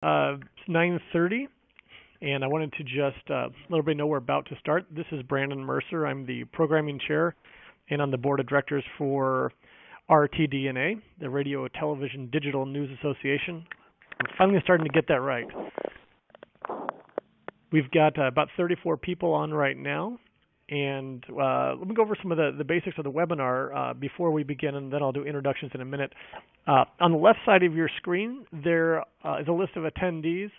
It's 9:30, and I wanted to just let everybody know we're about to start. This is Brandon Mercer. I'm the programming chair, and on the board of directors for RTDNA, the Radio Television Digital News Association. I'm finally starting to get that right. We've got about 34 people on right now, and let me go over some of the basics of the webinar before we begin, and then I'll do introductions in a minute. On the left side of your screen, there is a list of attendees,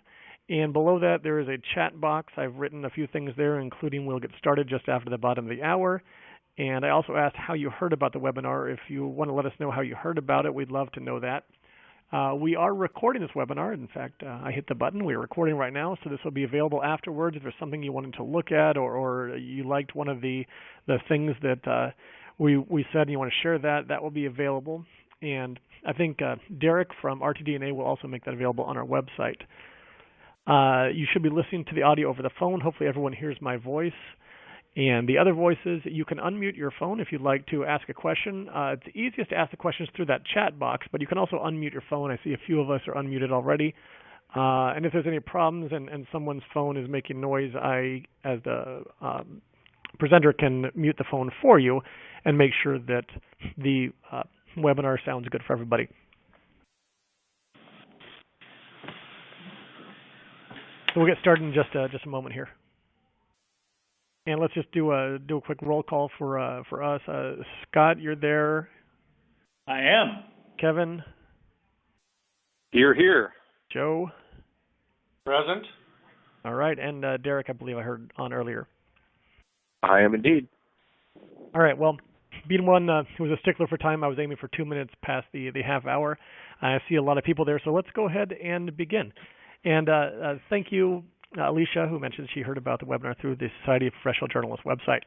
and below that there is a chat box. I've written a few things there, including we'll get started just after the bottom of the hour. And I also asked how you heard about the webinar. If you want to let us know how you heard about it, we'd love to know that. We are recording this webinar. In fact, I hit the button. We're recording right now, so this will be available afterwards. If there's something you wanted to look at, or you liked one of the things that we said and you want to share that will be available. And I think Derek from RTDNA will also make that available on our website. You should be listening to the audio over the phone. Hopefully everyone hears my voice. And the other voices, you can unmute your phone if you'd like to ask a question. It's easiest to ask the questions through that chat box, but you can also unmute your phone. I see a few of us are unmuted already. And if there's any problems and someone's phone is making noise, I, as the presenter, can mute the phone for you and make sure that the webinar sounds good for everybody. So we'll get started in just a moment here. And let's just do a quick roll call for us. Scott, you're there. I am. Kevin. Here. Joe. Present. All right, and Derek, I believe I heard on earlier. I am indeed. All right. Well, being one who was a stickler for time, I was aiming for 2 minutes past the half hour. I see a lot of people there, so let's go ahead and begin. And thank you, Alicia, who mentioned she heard about the webinar through the Society of Professional Journalists website.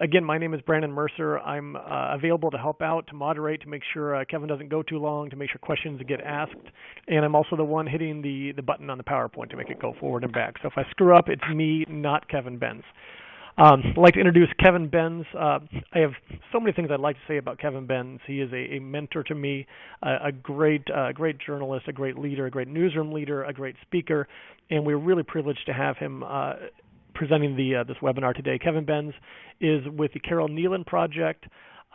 Again, my name is Brandon Mercer. I'm available to help out, to moderate, to make sure Kevin doesn't go too long, to make sure questions get asked. And I'm also the one hitting the button on the PowerPoint to make it go forward and back. So if I screw up, it's me, not Kevin Benz. I'd like to introduce Kevin Benz. I have so many things I'd like to say about Kevin Benz. He is a mentor to me, a great journalist, a great leader, a great newsroom leader, a great speaker, and we're really privileged to have him presenting this webinar today. Kevin Benz is with the Carol Nealon Project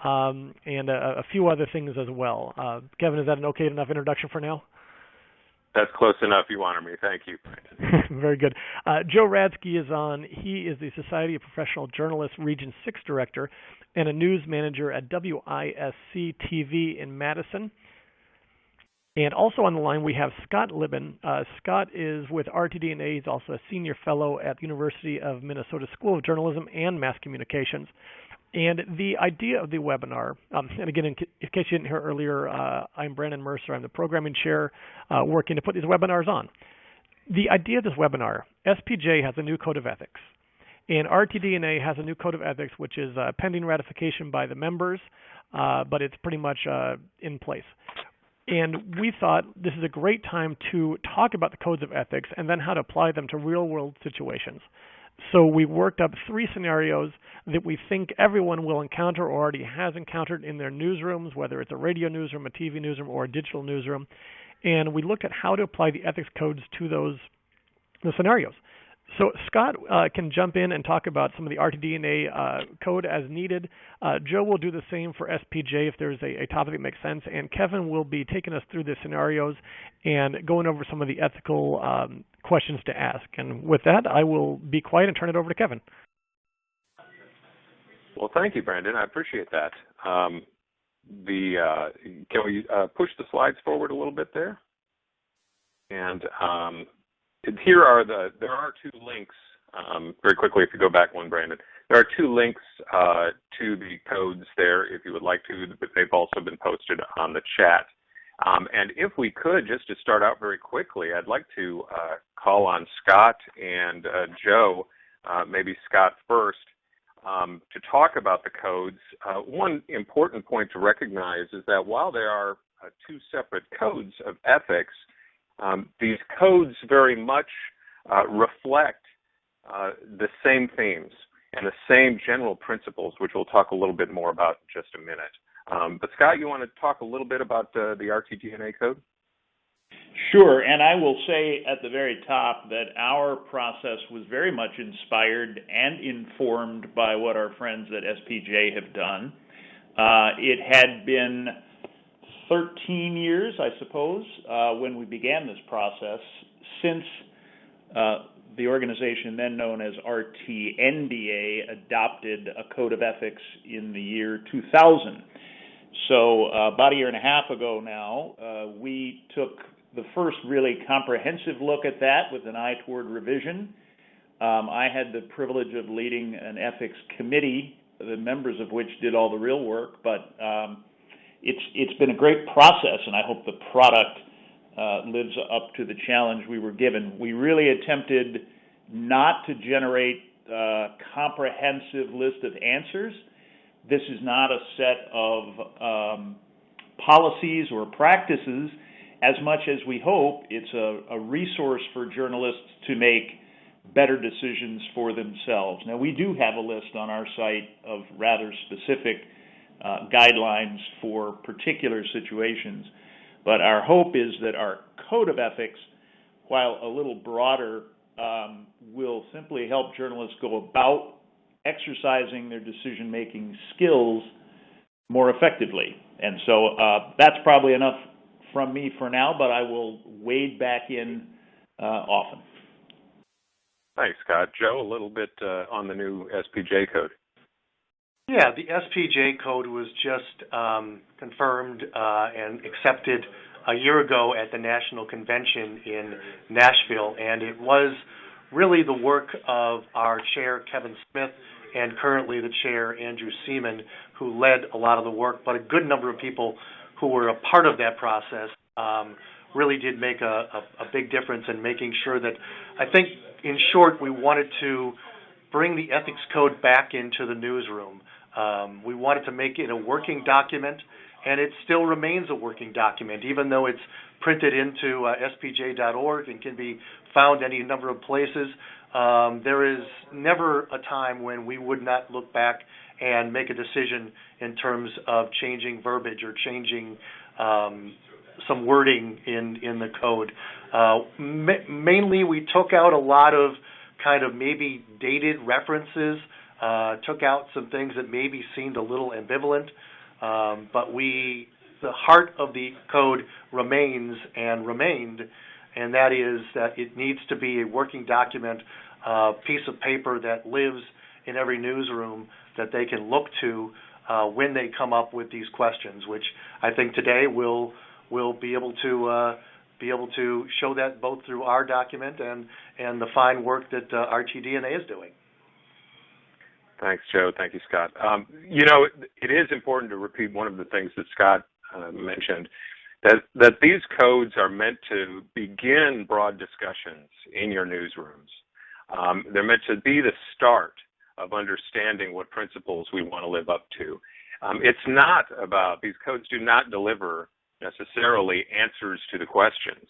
and a few other things as well. Kevin, is that an okay enough introduction for now? That's close enough. You honor me. Thank you. Very good. Joe Radsky is on. He is the Society of Professional Journalists Region 6 Director and a news manager at WISC TV in Madison. And also on the line, we have Scott Libben. Scott is with RTDNA. He's also a senior fellow at the University of Minnesota School of Journalism and Mass Communications. And the idea of the webinar, and again, in case you didn't hear earlier, I'm Brandon Mercer. I'm the programming chair working to put these webinars on. The idea of this webinar, SPJ has a new code of ethics, and RTDNA has a new code of ethics, which is pending ratification by the members, but it's pretty much in place. And we thought this is a great time to talk about the codes of ethics and then how to apply them to real-world situations. So we worked up 3 scenarios that we think everyone will encounter or already has encountered in their newsrooms, whether it's a radio newsroom, a TV newsroom, or a digital newsroom. And we looked at how to apply the ethics codes to those scenarios. So Scott can jump in and talk about some of the RTDNA code as needed. Joe will do the same for SPJ if there's a topic that makes sense. And Kevin will be taking us through the scenarios and going over some of the ethical questions to ask. And with that, I will be quiet and turn it over to Kevin. Well, thank you, Brandon. I appreciate that. Can we push the slides forward a little bit there? And there are 2 links, very quickly if you go back one, Brandon. There are 2 links to the codes there if you would like to, but they've also been posted on the chat. And if we could, just to start out very quickly, I'd like to call on Scott and Joe, maybe Scott first, to talk about the codes. One important point to recognize is that while there are 2 separate codes of ethics, these codes very much reflect the same themes and the same general principles, which we'll talk a little bit more about in just a minute. But Scott, you want to talk a little bit about the RTDNA code? Sure, and I will say at the very top that our process was very much inspired and informed by what our friends at SPJ have done. It had been 13 years, I suppose, when we began this process, since the organization then known as RTNDA adopted a code of ethics in the year 2000. So about a year and a half ago now, we took the first really comprehensive look at that with an eye toward revision. I had the privilege of leading an ethics committee, the members of which did all the real work, but it's been a great process, and I hope the product lives up to the challenge we were given. We really attempted not to generate a comprehensive list of answers. This is not a set of policies or practices as much as we hope it's a resource for journalists to make better decisions for themselves. Now, we do have a list on our site of rather specific guidelines for particular situations, but our hope is that our code of ethics, while a little broader, will simply help journalists go about exercising their decision-making skills more effectively. And so that's probably enough from me for now, but I will wade back in often. Thanks, Scott. Joe, a little bit on the new SPJ code. Yeah, the SPJ code was just confirmed and accepted a year ago at the National Convention in Nashville, and it was really the work of our chair, Kevin Smith, and currently the chair, Andrew Seaman, who led a lot of the work, but a good number of people who were a part of that process really did make a big difference in making sure that, I think, in short, we wanted to bring the ethics code back into the newsroom. We wanted to make it a working document, and it still remains a working document, even though it's printed into spj.org and can be found any number of places. There is never a time when we would not look back and make a decision in terms of changing verbiage or changing some wording in the code. Mainly, we took out a lot of kind of maybe dated references, took out some things that maybe seemed a little ambivalent, but the heart of the code remains and remained, and that is that it needs to be a working document, piece of paper that lives in every newsroom that they can look to when they come up with these questions, which I think today we'll be able to show that both through our document and the fine work that RTDNA is doing. Thanks, Joe. Thank you, Scott. It is important to repeat one of the things that Scott mentioned, that these codes are meant to begin broad discussions in your newsrooms. They're meant to be the start of understanding what principles we want to live up to. It's not about, these codes do not deliver necessarily answers to the questions,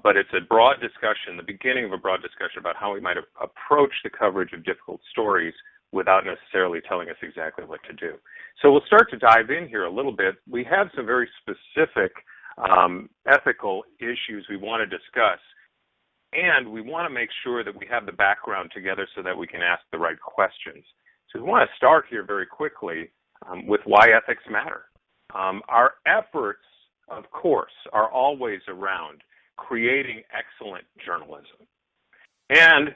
but it's a broad discussion, the beginning of a broad discussion about how we might approach the coverage of difficult stories without necessarily telling us exactly what to do. So we'll start to dive in here a little bit. We have some very specific ethical issues we want to discuss, and we want to make sure that we have the background together so that we can ask the right questions. So we want to start here very quickly with why ethics matter. Our efforts, of course, are always around creating excellent journalism. And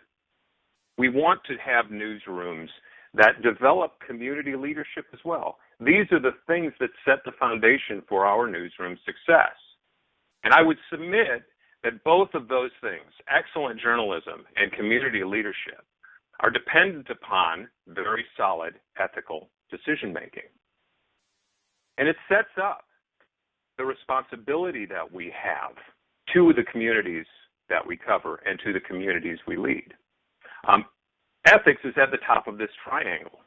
we want to have newsrooms that develop community leadership as well. These are the things that set the foundation for our newsroom success. And I would submit that both of those things, excellent journalism and community leadership, are dependent upon very solid ethical decision-making. And it sets up the responsibility that we have to the communities that we cover and to the communities we lead. Ethics is at the top of this triangle.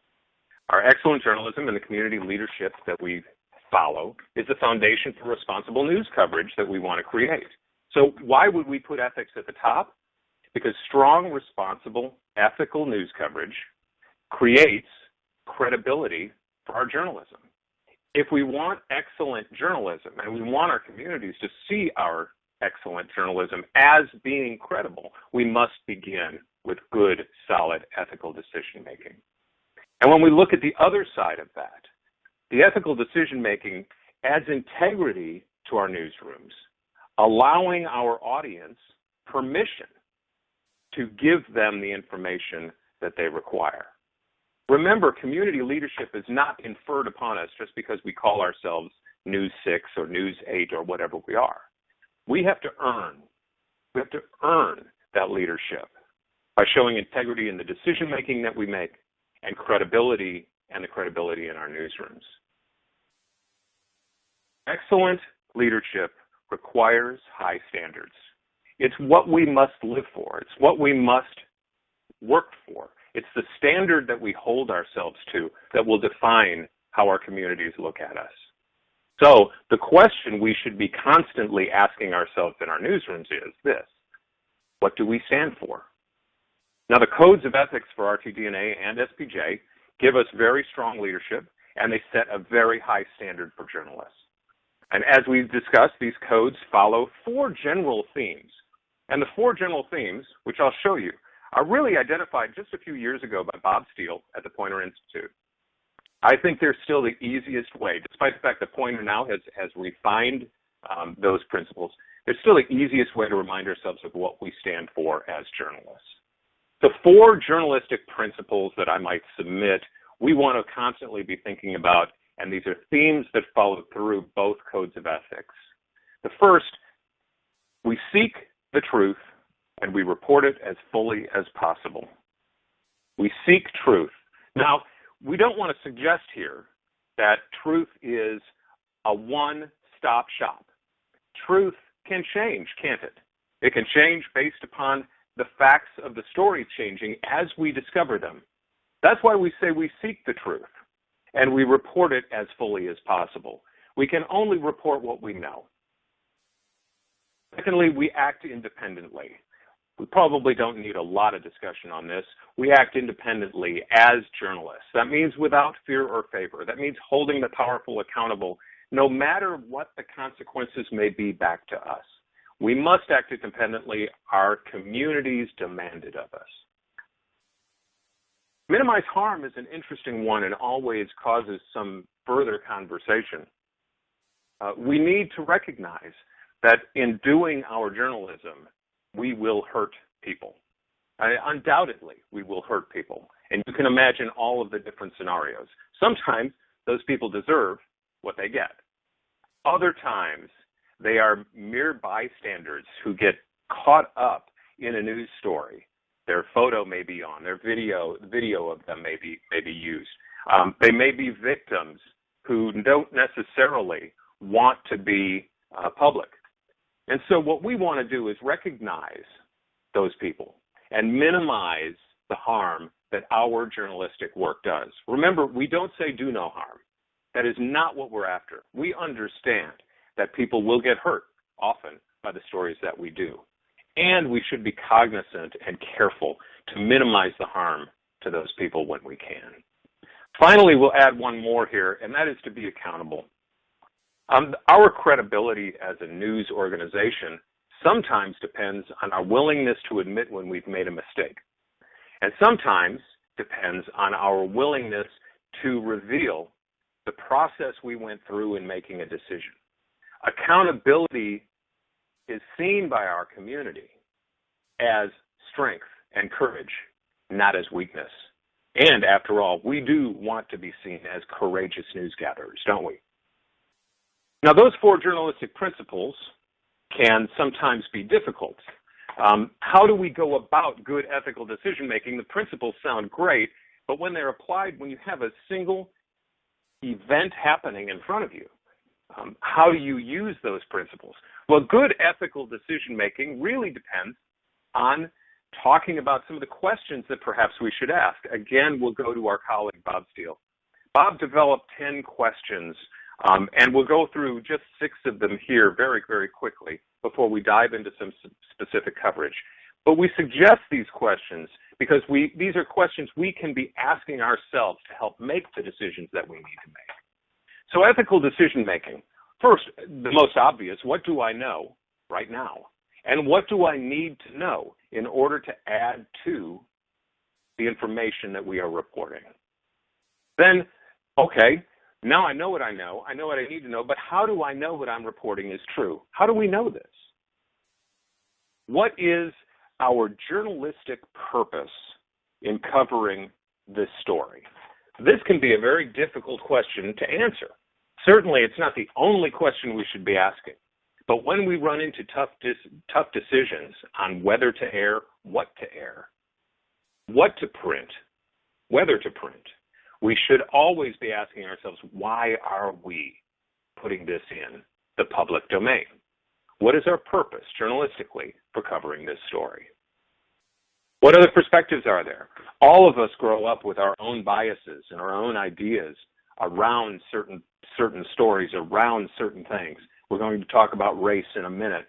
Our excellent journalism and the community leadership that we follow is the foundation for responsible news coverage that we want to create. So why would we put ethics at the top? Because strong, responsible, ethical news coverage creates credibility for our journalism. If we want excellent journalism and we want our communities to see our excellent journalism as being credible, we must begin with good, solid ethical decision making. And when we look at the other side of that, the ethical decision making adds integrity to our newsrooms, allowing our audience permission to give them the information that they require. Remember, community leadership is not inferred upon us just because we call ourselves News 6 or News 8 or whatever we are. We have to earn that leadership by showing integrity in the decision making that we make and the credibility in our newsrooms. Excellent leadership requires high standards. It's what we must live for. It's what we must work for. It's the standard that we hold ourselves to that will define how our communities look at us. So the question we should be constantly asking ourselves in our newsrooms is this: what do we stand for? Now, the codes of ethics for RTDNA and SPJ give us very strong leadership, and they set a very high standard for journalists. And as we've discussed, these codes follow 4 general themes. And the 4 general themes, which I'll show you, are really identified just a few years ago by Bob Steele at the Poynter Institute. I think they're still the easiest way, despite the fact that Poynter now has refined those principles. They're still the easiest way to remind ourselves of what we stand for as journalists. The 4 journalistic principles that I might submit, we want to constantly be thinking about, and these are themes that follow through both codes of ethics. The first, we seek the truth and we report it as fully as possible. We seek truth. Now, we don't want to suggest here that truth is a one-stop shop. Truth can change, can't it? It can change based upon the facts of the story changing as we discover them. That's why we say we seek the truth and we report it as fully as possible. We can only report what we know. Secondly, we act independently. We probably don't need a lot of discussion on this. We act independently as journalists. That means without fear or favor. That means holding the powerful accountable, no matter what the consequences may be back to us. We must act independently. Our communities demand it of us. Minimize harm is an interesting one and always causes some further conversation. We need to recognize that in doing our journalism, we will hurt people. Undoubtedly, we will hurt people. And you can imagine all of the different scenarios. Sometimes those people deserve what they get. Other times, they are mere bystanders who get caught up in a news story. Their photo may be on, their video of them may be used. They may be victims who don't necessarily want to be public. And so what we want to do is recognize those people and minimize the harm that our journalistic work does. Remember, we don't say do no harm. That is not what we're after. We understand that people will get hurt often by the stories that we do. And we should be cognizant and careful to minimize the harm to those people when we can. Finally, we'll add one more here, and that is to be accountable. Our credibility as a news organization sometimes depends on our willingness to admit when we've made a mistake. And sometimes depends on our willingness to reveal the process we went through in making a decision. Accountability is seen by our community as strength and courage, not as weakness. And after all, we do want to be seen as courageous news gatherers, don't we? Now, those 4 journalistic principles can sometimes be difficult. How do we go about good ethical decision-making? The principles sound great, but when they're applied, when you have a single event happening in front of you, how do you use those principles? Well, good ethical decision-making really depends on talking about some of the questions that perhaps we should ask. Again, we'll go to our colleague, Bob Steele. Bob developed 10 questions, and we'll go through just 6 of them here very, very quickly before we dive into some specific coverage. But we suggest these questions because these are questions we can be asking ourselves to help make the decisions that we need to make. So ethical decision-making. First, the most obvious, what do I know? right now? And what do I need to know in order to add to the information that we are reporting? Then, okay, now I know what I know what I need to know, but how do I know what I'm reporting is true? How do we know this? What is our journalistic purpose in covering this story? This can be a very difficult question to answer. Certainly, it's not the only question we should be asking. But when we run into tough decisions on whether to air, what to air, what to print, whether to print, we should always be asking ourselves, why are we putting this in the public domain? What is our purpose journalistically for covering this story? What other perspectives are there? All of us grow up with our own biases and our own ideas around certain stories, around certain things. We're going to talk about race in a minute.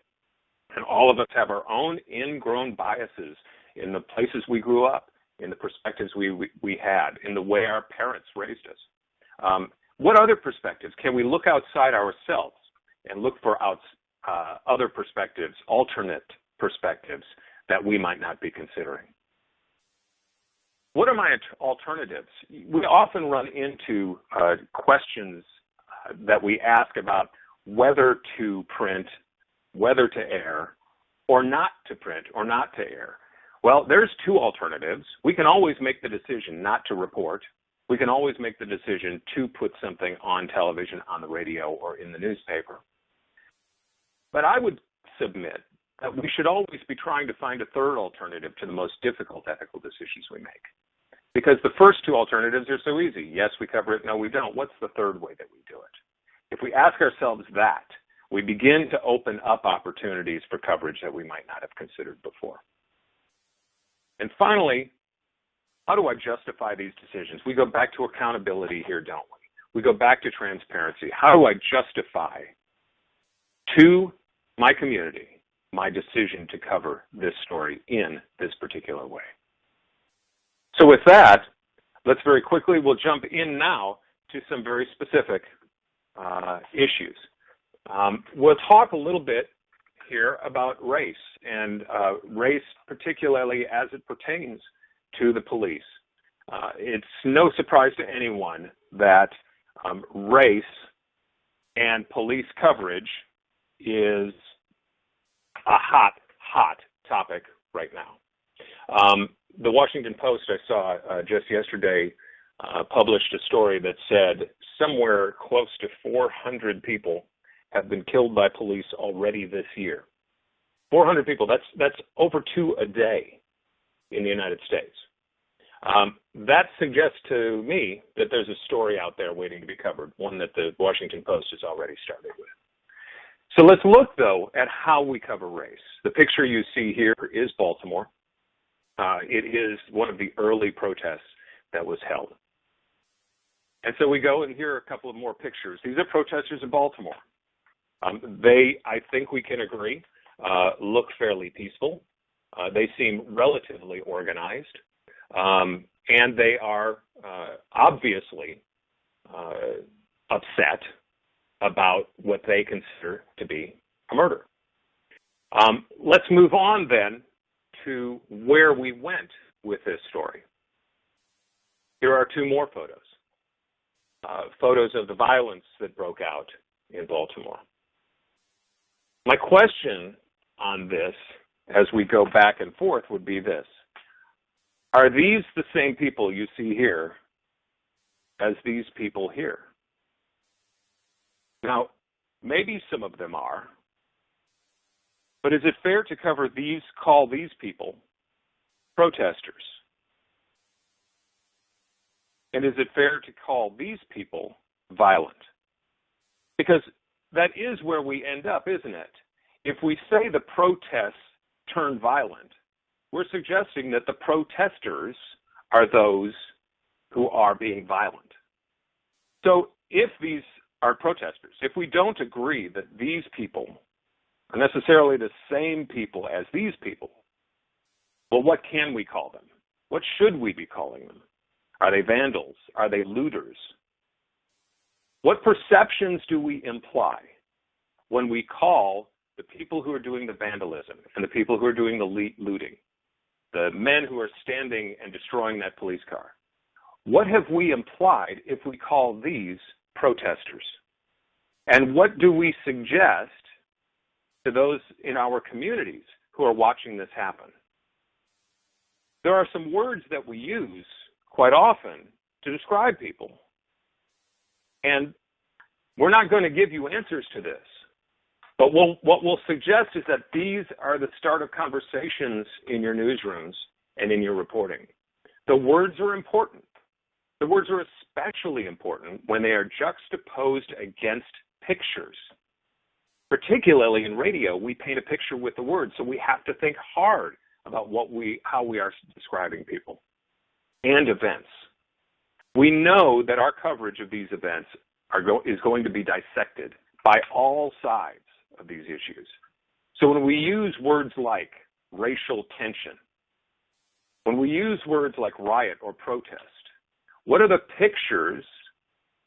And all of us have our own ingrown biases in the places we grew up, in the perspectives we had, in the way our parents raised us. What other perspectives? Can we look outside ourselves and look for other perspectives, alternate perspectives that we might not be considering? What are my alternatives? We often run into questions that we ask about whether to print, whether to air, or not to print, or not to air. Well, there's two alternatives. We can always make the decision not to report. We can always make the decision to put something on television, on the radio, or in the newspaper. But I would submit that we should always be trying to find a third alternative to the most difficult ethical decisions we make. Because the first two alternatives are so easy. Yes, we cover it. No, we don't. What's the third way that we do it? If we ask ourselves that, we begin to open up opportunities for coverage that we might not have considered before. And finally, how do I justify these decisions? We go back to accountability here, don't we? We go back to transparency. How do I justify to my community my decision to cover this story in this particular way? So with that, let's very quickly, we'll jump in now to some very specific issues. We'll talk a little bit here about race, and race particularly as it pertains to the police. It's no surprise to anyone that race and police coverage is a hot topic right now. The Washington Post, I saw just yesterday, published a story that said somewhere close to 400 people have been killed by police already this year. 400 people, that's over 2 a day in the United States. That suggests to me that there's a story out there waiting to be covered, one that the Washington Post has already started with. So let's look, though, at how we cover race. The picture you see here is Baltimore. It is one of the early protests that was held. And so we go, and here are a couple of more pictures. These are protesters in Baltimore. They, I think we can agree, look fairly peaceful. They seem relatively organized. And they are obviously upset about what they consider to be a murder. Let's move on then to where we went with this story. Here are 2 more photos. Photos of the violence that broke out in Baltimore. My question on this, as we go back and forth, would be this. Are these the same people you see here as these people here? Now, maybe some of them are, but is it fair to call these people protesters? And is it fair to call these people violent? Because that is where we end up, isn't it? If we say the protests turn violent, we're suggesting that the protesters are those who are being violent. So if these are protesters, if we don't agree that these people are necessarily the same people as these people, well, what can we call them? What should we be calling them? Are they vandals? Are they looters? What perceptions do we imply when we call the people who are doing the vandalism and the people who are doing the looting, the men who are standing and destroying that police car, what have we implied if we call these protesters? And what do we suggest to those in our communities who are watching this happen? There are some words that we use quite often to describe people. And we're not going to give you answers to this. But what we'll suggest is that these are the start of conversations in your newsrooms and in your reporting. The words are important. The words are especially important when they are juxtaposed against pictures. Particularly in radio, we paint a picture with the words, so we have to think hard about how we are describing people and events. We know that our coverage of these events is going to be dissected by all sides of these issues. So when we use words like racial tension, when we use words like riot or protest, what are the pictures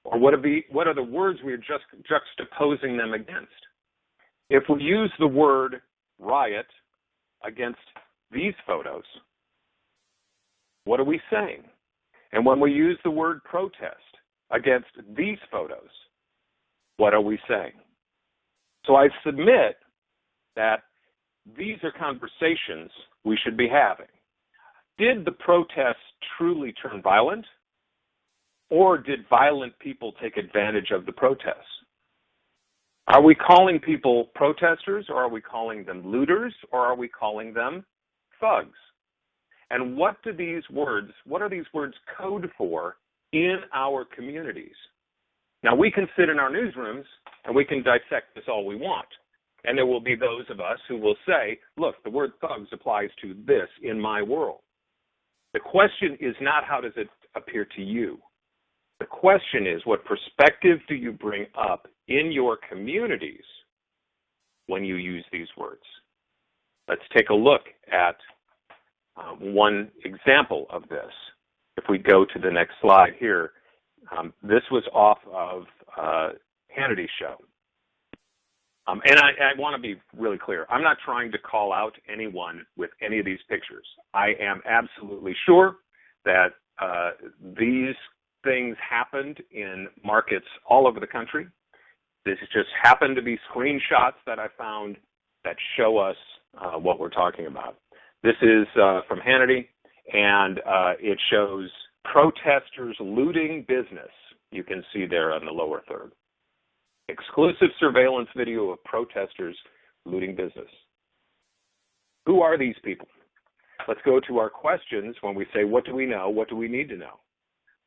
or what are the words we are just juxtaposing them against? If we use the word riot against these photos, what are we saying? And when we use the word protest against these photos, what are we saying? So I submit that these are conversations we should be having. Did the protests truly turn violent? Or did violent people take advantage of the protests? Are we calling people protesters, or are we calling them looters, or are we calling them thugs? And what are these words code for in our communities? Now, we can sit in our newsrooms and we can dissect this all we want. And there will be those of us who will say, look, the word thugs applies to this in my world. The question is not how does it appear to you? The question is, what perspective do you bring up in your communities when you use these words? Let's take a look at one example of this. If we go to the next slide here, this was off of Hannity's show. And I want to be really clear. I'm not trying to call out anyone with any of these pictures. I am absolutely sure that these things happened in markets all over the country. This just happened to be screenshots that I found that show us what we're talking about. This is from Hannity, and it shows protesters looting business. You can see there on the lower third. Exclusive surveillance video of protesters looting business. Who are these people? Let's go to our questions when we say, what do we know? What do we need to know?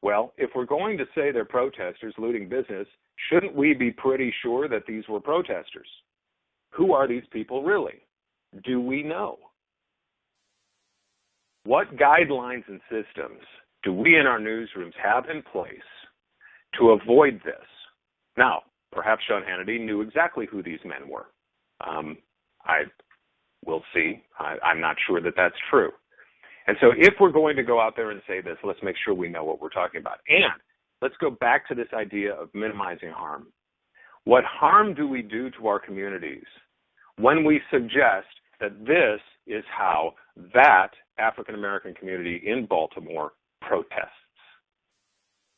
Well, if we're going to say they're protesters looting business, shouldn't we be pretty sure that these were protesters? Who are these people really? Do we know? What guidelines and systems do we in our newsrooms have in place to avoid this? Now, perhaps Sean Hannity knew exactly who these men were. We'll see. I'm not sure that that's true. And so if we're going to go out there and say this, let's make sure we know what we're talking about. And let's go back to this idea of minimizing harm. What harm do we do to our communities when we suggest that this is how that African-American community in Baltimore protests?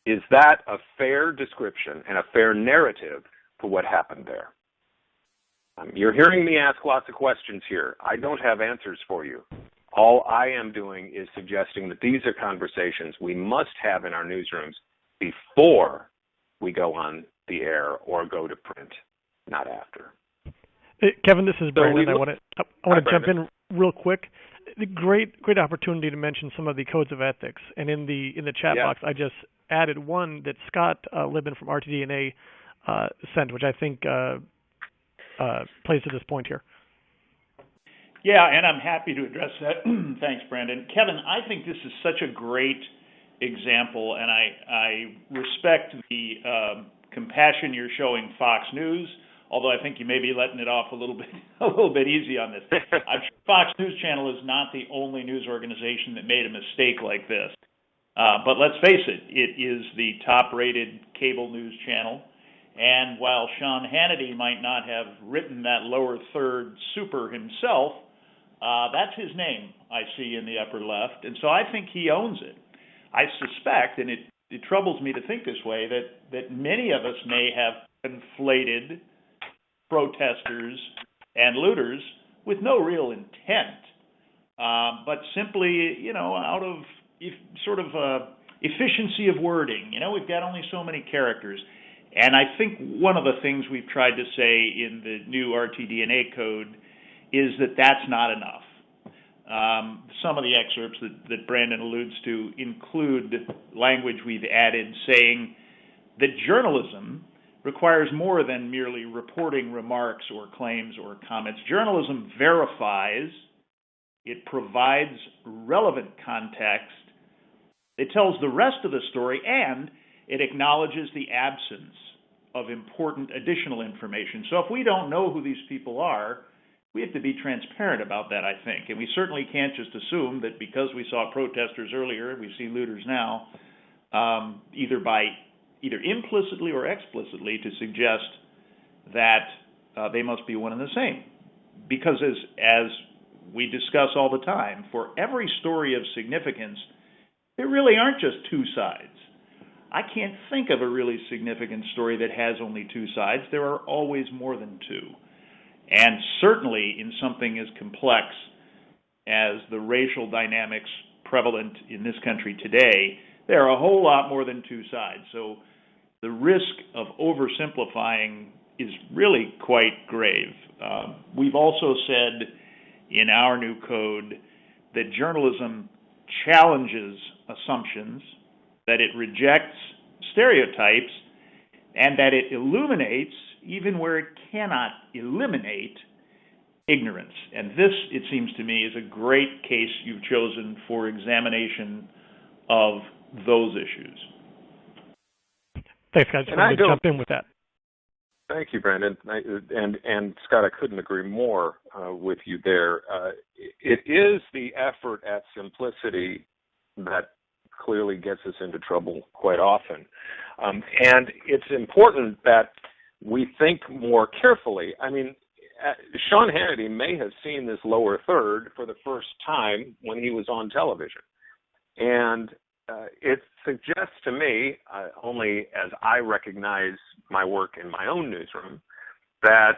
Is that a fair description and a fair narrative for what happened there? You're hearing me ask lots of questions here. I don't have answers for you. All I am doing is suggesting that these are conversations we must have in our newsrooms before we go on the air or go to print, not after. Kevin, this is Brandon. So I want to jump in real quick. Great opportunity to mention some of the codes of ethics. And in the chat box, I just added one that Scott Libin from RTDNA sent, which I think plays to this point here. Yeah, and I'm happy to address that. Thanks, Brandon. Kevin, I think this is such a great example, and I respect the compassion you're showing Fox News, although I think you may be letting it off a little bit easy on this. I'm sure Fox News Channel is not the only news organization that made a mistake like this. But let's face it, it is the top-rated cable news channel, And while Sean Hannity might not have written that lower third super himself, that's his name I see in the upper left. And so I think he owns it. I suspect, and it troubles me to think this way, that many of us may have conflated protesters and looters with no real intent, but simply, out of sort of efficiency of wording. We've got only so many characters. And I think one of the things we've tried to say in the new RTDNA code is that that's not enough. Some of the excerpts that Brandon alludes to include language we've added saying that journalism requires more than merely reporting remarks or claims or comments. Journalism verifies, it provides relevant context, it tells the rest of the story, and it acknowledges the absence of important additional information. So if we don't know who these people are, we have to be transparent about that, I think. And we certainly can't just assume that because we saw protesters earlier, we see looters now, either implicitly or explicitly to suggest that they must be one and the same. Because as we discuss all the time, for every story of significance, there really aren't just two sides. I can't think of a really significant story that has only two sides. There are always more than two. And certainly in something as complex as the racial dynamics prevalent in this country today, there are a whole lot more than two sides. So the risk of oversimplifying is really quite grave. We've also said in our new code that journalism challenges assumptions, that it rejects stereotypes, and that it illuminates, even where it cannot eliminate, ignorance. And this, it seems to me, is a great case you've chosen for examination of those issues. Thanks, guys. I'm going to jump in with that. Thank you, Brandon. And Scott, I couldn't agree more with you there. It is the effort at simplicity that clearly gets us into trouble quite often. And it's important that we think more carefully. I mean, Sean Hannity may have seen this lower third for the first time when he was on television. And it suggests to me, only as I recognize my work in my own newsroom, that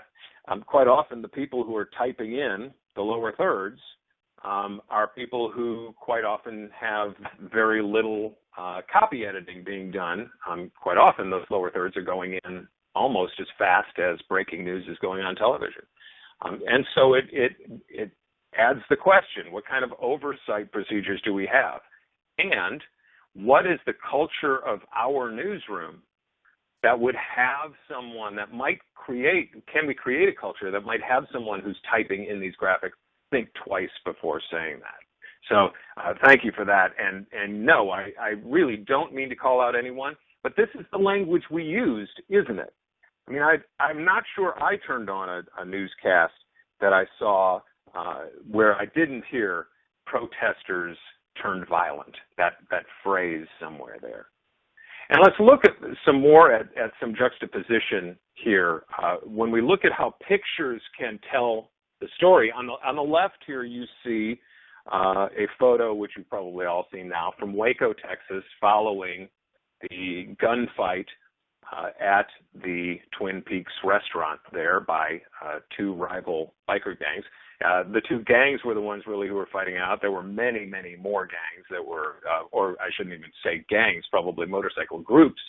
quite often the people who are typing in the lower thirds are people who quite often have very little copy editing being done. Quite often those lower thirds are going in almost as fast as breaking news is going on television. And so it adds the question, what kind of oversight procedures do we have? And what is the culture of our newsroom that would have someone that might can we create a culture that might have someone who's typing in these graphics think twice before saying that? So thank you for that. And no, I really don't mean to call out anyone, but this is the language we used, isn't it? I mean, I'm not sure I turned on a newscast that I saw where I didn't hear protesters turned violent, that phrase somewhere there. And let's look at some more at some juxtaposition here. When we look at how pictures can tell the story, on the left here you see a photo, which you've probably all seen now, from Waco, Texas, following the gunfight at the Twin Peaks restaurant there by two rival biker gangs. The two gangs were the ones really who were fighting out. There were many, many more gangs that were, or I shouldn't even say gangs, probably motorcycle groups.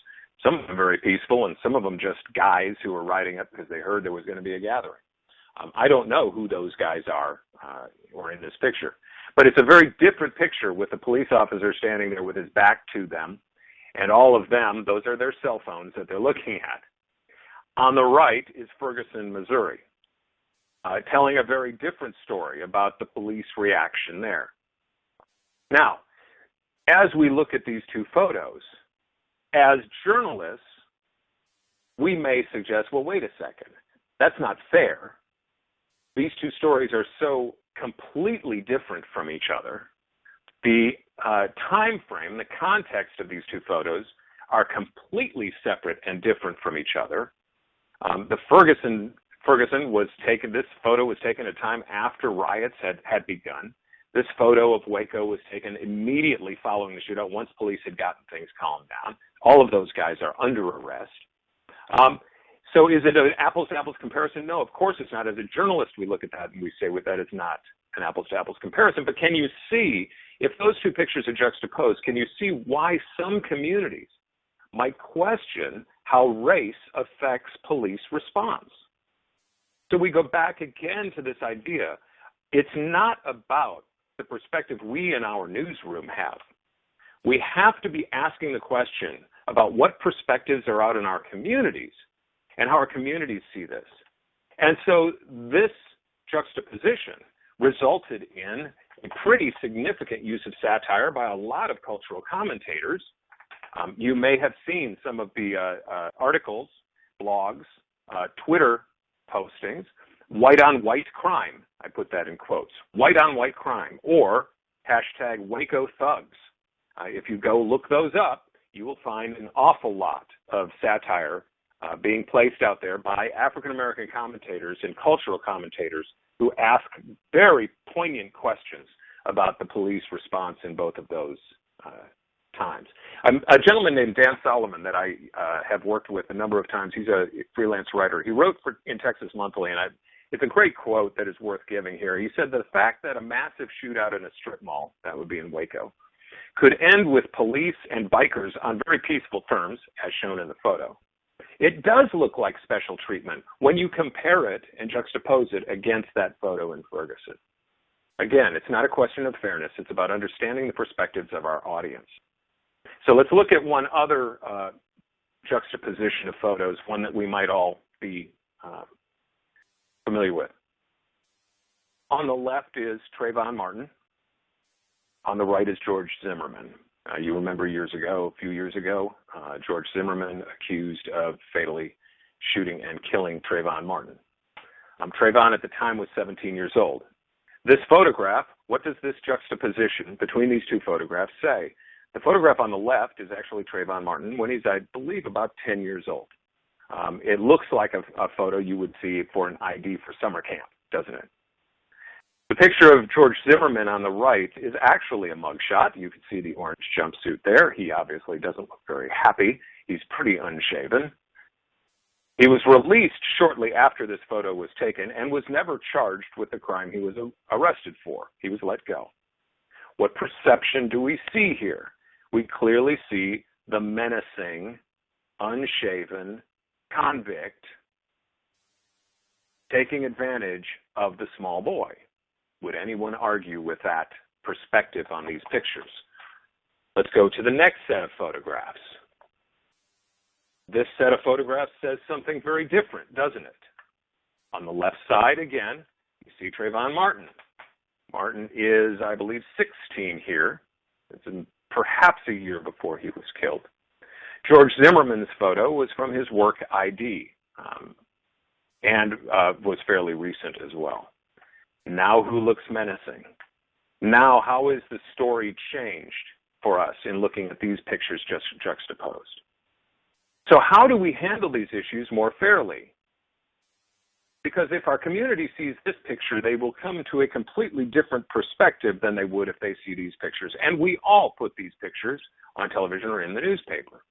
Some of them very peaceful, and some of them just guys who were riding up because they heard there was going to be a gathering. I don't know who those guys are or in this picture, but it's a very different picture with the police officer standing there with his back to them, and all of them, those are their cell phones that they're looking at. On the right is Ferguson, Missouri, telling a very different story about the police reaction there. Now, as we look at these two photos, as journalists, we may suggest, well, wait a second, that's not fair. These two stories are so completely different from each other. The time frame, the context of these two photos are completely separate and different from each other. The Ferguson was taken. This photo was taken at a time after riots had begun. This photo of Waco was taken immediately following the shootout, once police had gotten things calmed down. All of those guys are under arrest. So is it an apples-to-apples comparison? No, of course it's not. As a journalist, we look at that and we say that it's not an apples-to-apples comparison. But can you see, if those two pictures are juxtaposed, can you see why some communities might question how race affects police response? So we go back again to this idea. It's not about the perspective we in our newsroom have. We have to be asking the question about what perspectives are out in our communities and how our communities see this. And so this juxtaposition resulted in a pretty significant use of satire by a lot of cultural commentators. You may have seen some of the articles, blogs, Twitter postings, white on white crime. I put that in quotes. White on white crime, or hashtag Waco thugs. If you go look those up, you will find an awful lot of satire being placed out there by African-American commentators and cultural commentators who ask very poignant questions about the police response in both of those times. A gentleman named Dan Solomon that I have worked with a number of times, he's a freelance writer. He wrote in Texas Monthly, and it's a great quote that is worth giving here. He said, "The fact that a massive shootout in a strip mall," that would be in Waco, "could end with police and bikers on very peaceful terms, as shown in the photo, it does look like special treatment when you compare it and juxtapose it against that photo in Ferguson." Again, it's not a question of fairness. It's about understanding the perspectives of our audience. So let's look at one other juxtaposition of photos, one that we might all be familiar with. On the left is Trayvon Martin. On the right is George Zimmerman. You remember a few years ago, George Zimmerman accused of fatally shooting and killing Trayvon Martin. Trayvon at the time was 17 years old. This photograph, what does this juxtaposition between these two photographs say? The photograph on the left is actually Trayvon Martin when he's, I believe, about 10 years old. It looks like a photo you would see for an ID for summer camp, doesn't it? The picture of George Zimmerman on the right is actually a mugshot. You can see the orange jumpsuit there. He obviously doesn't look very happy. He's pretty unshaven. He was released shortly after this photo was taken and was never charged with the crime he was arrested for. He was let go. What perception do we see here? We clearly see the menacing, unshaven convict taking advantage of the small boy. Would anyone argue with that perspective on these pictures? Let's go to the next set of photographs. This set of photographs says something very different, doesn't it? On the left side, again, you see Trayvon Martin. Martin is, I believe, 16 here. It's perhaps a year before he was killed. George Zimmerman's photo was from his work ID and was fairly recent as well. Now who looks menacing? Now how is the story changed for us in looking at these pictures just juxtaposed? So how do we handle these issues more fairly? Because if our community sees this picture, they will come to a completely different perspective than they would if they see these pictures. And we all put these pictures on television or in the newspaper.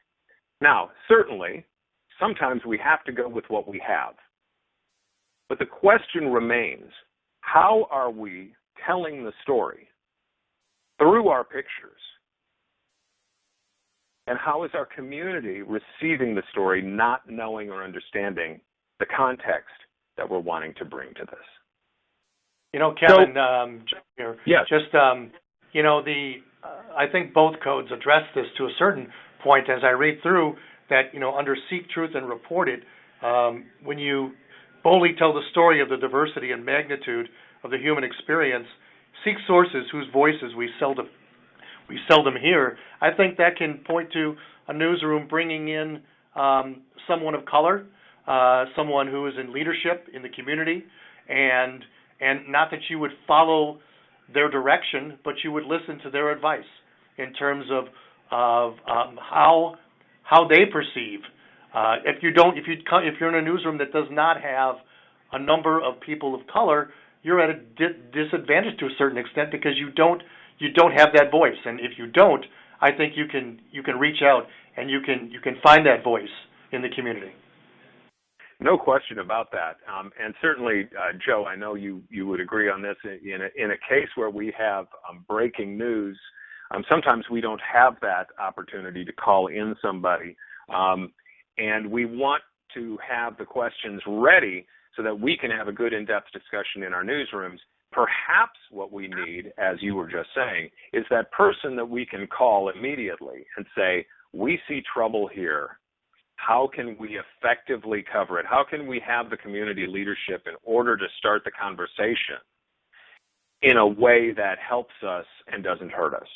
Now, certainly, sometimes we have to go with what we have. But the question remains, how are we telling the story through our pictures? And how is our community receiving the story, not knowing or understanding the context that we're wanting to bring to this? You know, Kevin, yes. I think both codes address this to a certain point as I read through that, under Seek Truth and Report It, when you boldly tell the story of the diversity and magnitude of the human experience, seek sources whose voices we seldom hear. I think that can point to a newsroom bringing in someone of color, someone who is in leadership in the community, and not that you would follow their direction, but you would listen to their advice in terms of how they perceive If you're in a newsroom that does not have a number of people of color, you're at a disadvantage to a certain extent because you don't have that voice. And if you don't, I think you can reach out and you can find that voice in the community. No question about that. And certainly, Joe, I know you would agree on this. In a case where we have breaking news, sometimes we don't have that opportunity to call in somebody. And we want to have the questions ready so that we can have a good in-depth discussion in our newsrooms. Perhaps what we need, as you were just saying, is that person that we can call immediately and say, we see trouble here. How can we effectively cover it? How can we have the community leadership in order to start the conversation in a way that helps us and doesn't hurt us?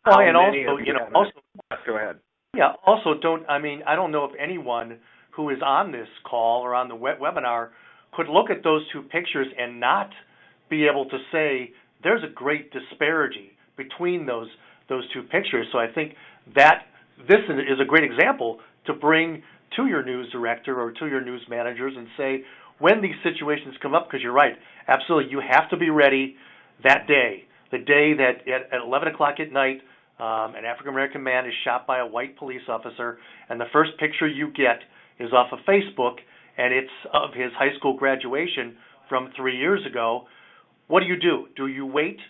Go ahead. Yeah. Also, I don't know if anyone who is on this call or on the webinar could look at those two pictures and not be able to say there's a great disparity between those two pictures. So I think that this is a great example to bring to your news director or to your news managers and say, when these situations come up, because you're right, absolutely, you have to be ready that day, the day that at 11 o'clock at night, an African-American man is shot by a white police officer, and the first picture you get is off of Facebook, and it's of his high school graduation from 3 years ago. What do? Do you wait?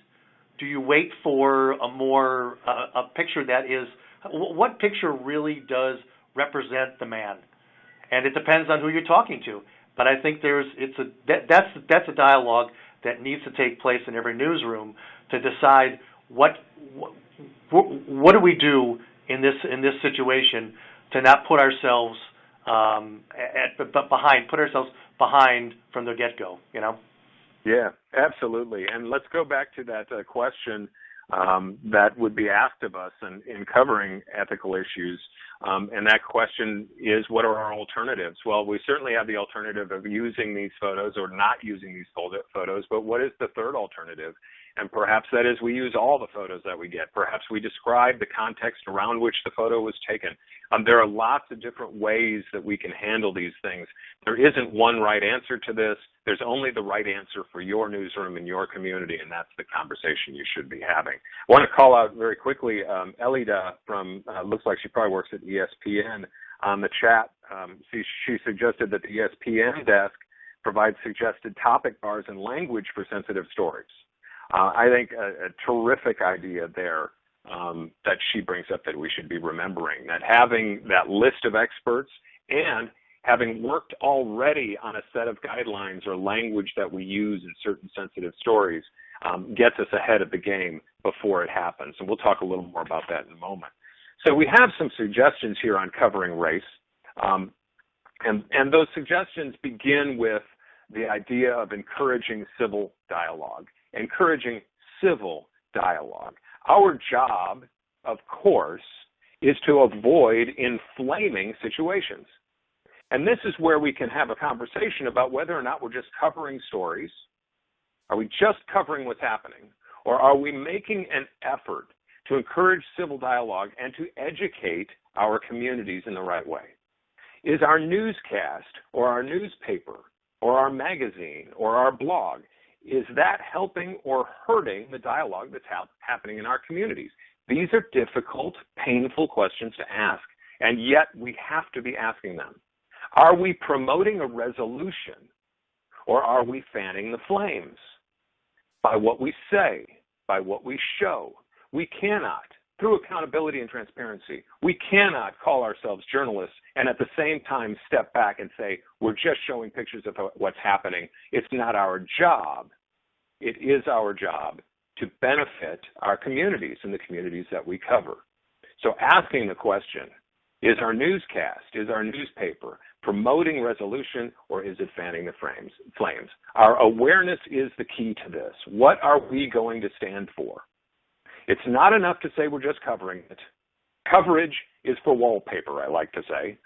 Do you wait for a picture that is, what picture really does represent the man? And it depends on who you're talking to. But I think that's a dialogue that needs to take place in every newsroom to decide what do we do in this situation to not put ourselves behind from the get-go, you know? Yeah, absolutely. And let's go back to that question that would be asked of us in covering ethical issues. And that question is, what are our alternatives? Well, we certainly have the alternative of using these photos or not using these photos, but what is the third alternative? And perhaps that is we use all the photos that we get. Perhaps we describe the context around which the photo was taken. There are lots of different ways that we can handle these things. There isn't one right answer to this. There's only the right answer for your newsroom and your community, and that's the conversation you should be having. I want to call out very quickly Elida from, looks like she probably works at ESPN, on the chat. She suggested that the ESPN desk provides suggested topic bars and language for sensitive stories. I think a terrific idea there that she brings up that we should be remembering, that having that list of experts and having worked already on a set of guidelines or language that we use in certain sensitive stories gets us ahead of the game before it happens. And we'll talk a little more about that in a moment. So we have some suggestions here on covering race. And those suggestions begin with the idea of encouraging civil dialogue. Encouraging civil dialogue. Our job, of course, is to avoid inflaming situations. And this is where we can have a conversation about whether or not we're just covering stories. Are we just covering what's happening? Or are we making an effort to encourage civil dialogue and to educate our communities in the right way? Is our newscast or our newspaper or our magazine or our blog, is that helping or hurting the dialogue that's happening in our communities? These are difficult, painful questions to ask, and yet we have to be asking them. Are we promoting a resolution, or are we fanning the flames? By what we say, by what we show. We cannot, through accountability and transparency, we cannot call ourselves journalists and at the same time step back and say, we're just showing pictures of what's happening. It's not our job. It is our job to benefit our communities and the communities that we cover. So asking the question, is our newscast, is our newspaper promoting resolution, or is it fanning the flames? Our awareness is the key to this. What are we going to stand for? It's not enough to say we're just covering it. Coverage is for wallpaper, I like to say.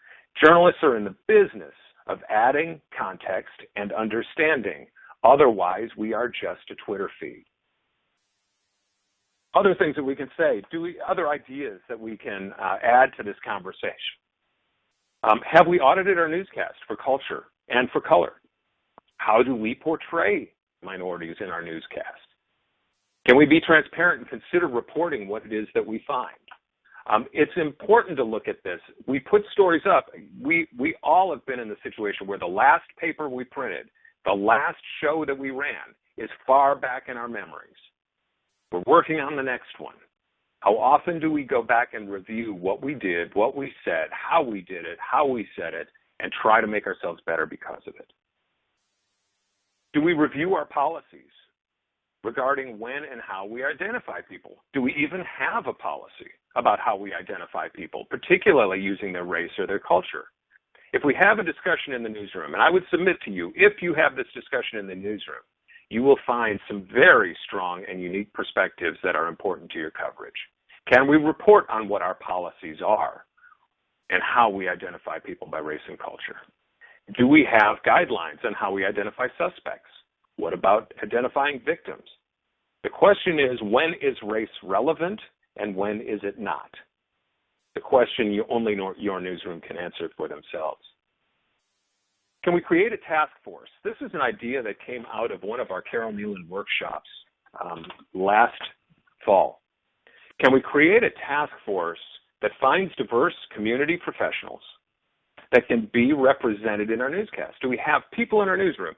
Journalists are in the business of adding context and understanding. Otherwise, we are just a Twitter feed. Other things that we can say, other ideas that we can add to this conversation. Have we audited our newscast for culture and for color? How do we portray minorities in our newscast? Can we be transparent and consider reporting what it is that we find? It's important to look at this. We put stories up. We all have been in the situation where the last paper we printed, the last show that we ran, is far back in our memories. We're working on the next one. How often do we go back and review what we did, what we said, how we did it, how we said it, and try to make ourselves better because of it? Do we review our policies regarding when and how we identify people? Do we even have a policy about how we identify people, particularly using their race or their culture? If we have a discussion in the newsroom, and I would submit to you, if you have this discussion in the newsroom, you will find some very strong and unique perspectives that are important to your coverage. Can we report on what our policies are and how we identify people by race and culture? Do we have guidelines on how we identify suspects? What about identifying victims? The question is, when is race relevant and when is it not? The question only your newsroom can answer for themselves. Can we create a task force? This is an idea that came out of one of our Carol Nealon workshops last fall. Can we create a task force that finds diverse community professionals that can be represented in our newscast? Do we have people in our newsroom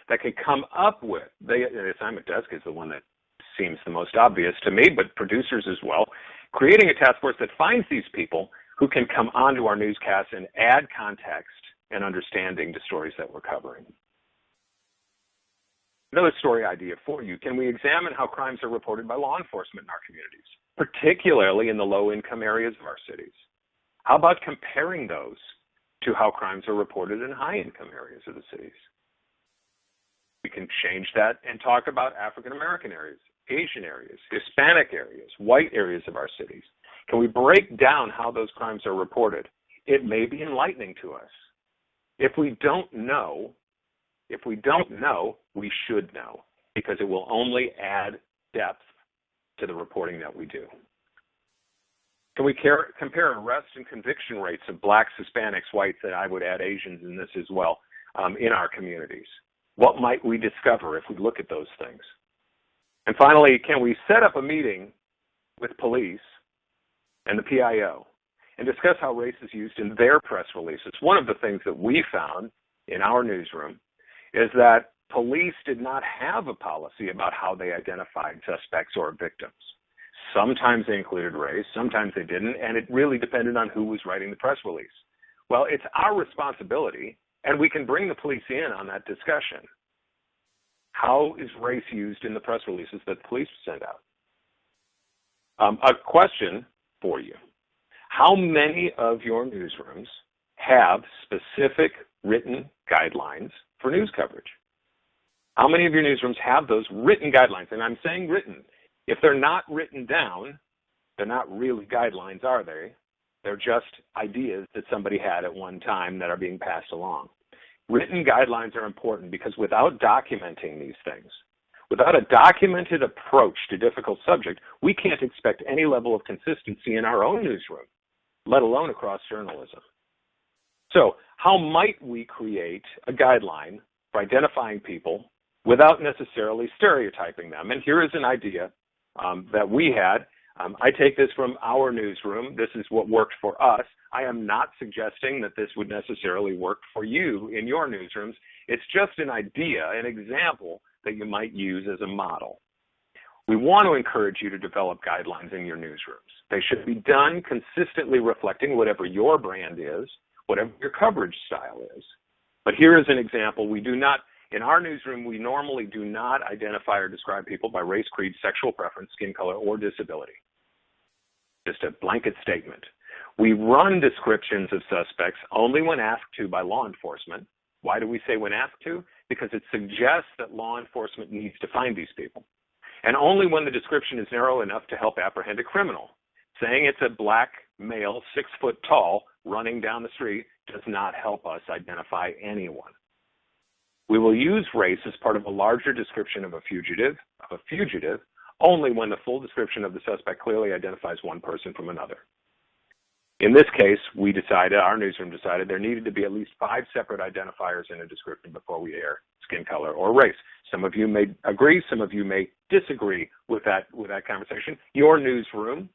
that can come up with, the assignment desk is the one that seems the most obvious to me, but producers as well, creating a task force that finds these people who can come onto our newscast and add context and understanding to stories that we're covering. Another story idea for you: can we examine how crimes are reported by law enforcement in our communities, particularly in the low-income areas of our cities? How about comparing those to how crimes are reported in high-income areas of the cities? We can change that and talk about African-American areas, Asian areas, Hispanic areas, white areas of our cities. Can we break down how those crimes are reported? It may be enlightening to us. If we don't know, we should know, because it will only add depth to the reporting that we do. Can we compare arrest and conviction rates of blacks, Hispanics, whites, and I would add Asians in this as well, in our communities? What might we discover if we look at those things? And finally, can we set up a meeting with police and the PIO and discuss how race is used in their press releases? One of the things that we found in our newsroom is that police did not have a policy about how they identified suspects or victims. Sometimes they included race, sometimes they didn't, and it really depended on who was writing the press release. Well, it's our responsibility, and we can bring the police in on that discussion. How is race used in the press releases that the police send out? A question for you: how many of your newsrooms have specific written guidelines for news coverage? How many of your newsrooms have those written guidelines? And I'm saying written. If they're not written down, they're not really guidelines, are they? They're just ideas that somebody had at one time that are being passed along. Written guidelines are important because without documenting these things, without a documented approach to difficult subject, we can't expect any level of consistency in our own newsroom, let alone across journalism. So how might we create a guideline for identifying people without necessarily stereotyping them? And here is an idea that we had. I take this from our newsroom. This is what worked for us. I am not suggesting that this would necessarily work for you in your newsrooms. It's just an idea, an example that you might use as a model. We want to encourage you to develop guidelines in your newsrooms. They should be done consistently reflecting whatever your brand is, whatever your coverage style is. But here is an example. We do not, in our newsroom, we normally do not identify or describe people by race, creed, sexual preference, skin color, or disability. Just a blanket statement. We run descriptions of suspects only when asked to by law enforcement. Why do we say when asked to? Because it suggests that law enforcement needs to find these people. And only when the description is narrow enough to help apprehend a criminal. Saying it's a black male, 6 foot tall, running down the street does not help us identify anyone. We will use race as part of a larger description of a fugitive, only when the full description of the suspect clearly identifies one person from another. In this case, we decided, our newsroom decided, there needed to be at least 5 separate identifiers in a description before we air skin color or race. Some of you may agree, some of you may disagree with that conversation. Your newsroom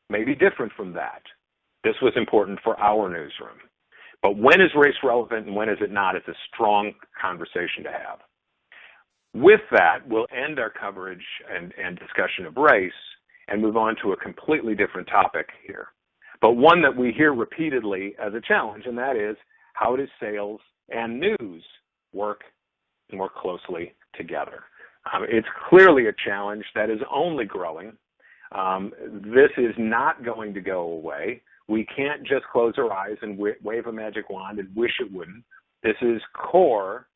may be different from that. This was important for our newsroom. But when is race relevant and when is it not? It's a strong conversation to have. With that, we'll end our coverage and discussion of race and move on to a completely different topic here, but one that we hear repeatedly as a challenge, and that is, how does sales and news work more closely together? It's clearly a challenge that is only growing. This is not going to go away. We can't just close our eyes and wave a magic wand and wish it wouldn't. This is core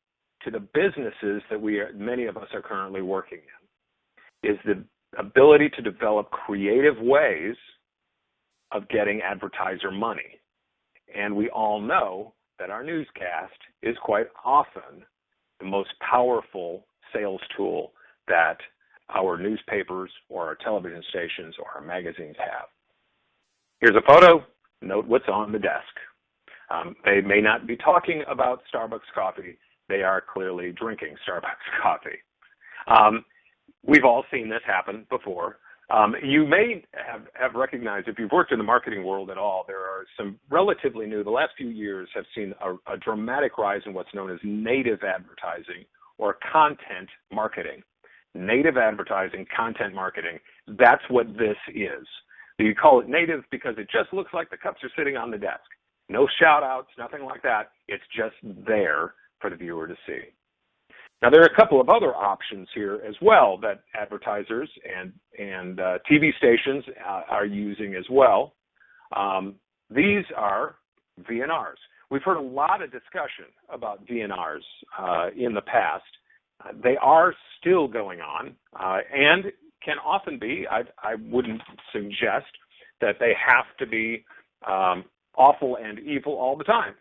to the businesses that many of us are currently working in, is the ability to develop creative ways of getting advertiser money. And we all know that our newscast is quite often the most powerful sales tool that our newspapers or our television stations or our magazines have. Here's a photo. Note what's on the desk. They may not be talking about Starbucks coffee. They are clearly drinking Starbucks coffee. We've all seen this happen before. You may have recognized, if you've worked in the marketing world at all, there are some relatively new, the last few years have seen a dramatic rise in what's known as native advertising or content marketing. Native advertising, content marketing, that's what this is. You call it native because it just looks like the cups are sitting on the desk. No shout outs, nothing like that. It's just there for the viewer to see. Now, there are a couple of other options here as well that advertisers and TV stations are using as well. These are VNRs. We've heard a lot of discussion about VNRs in the past. They are still going on and can often be, I wouldn't suggest that they have to be awful and evil all the time.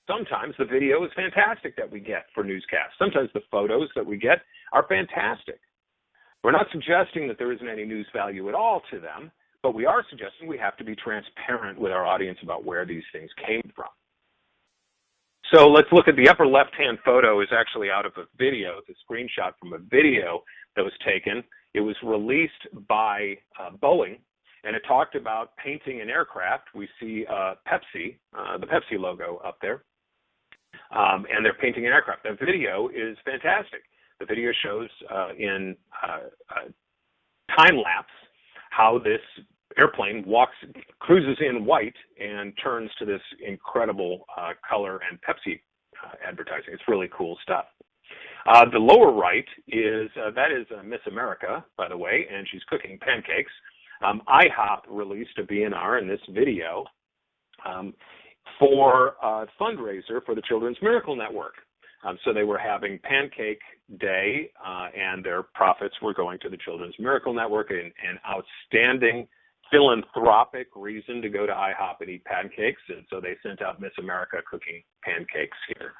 Sometimes the video is fantastic that we get for newscasts. Sometimes the photos that we get are fantastic. We're not suggesting that there isn't any news value at all to them, but we are suggesting we have to be transparent with our audience about where these things came from. So let's look at the upper left-hand photo is actually out of a video. It's a screenshot from a video that was taken. It was released by Boeing, and it talked about painting an aircraft. We see Pepsi, the Pepsi logo up there, and they're painting an aircraft. The video is fantastic. The video shows in time-lapse how this airplane cruises in white and turns to this incredible color and Pepsi advertising. It's really cool stuff. The lower right is, that is Miss America, by the way, and she's cooking pancakes. IHOP released a VNR in this video for a fundraiser for the Children's Miracle Network. So they were having Pancake Day, and their profits were going to the Children's Miracle Network, an outstanding philanthropic reason to go to IHOP and eat pancakes, and so they sent out Miss America cooking pancakes here.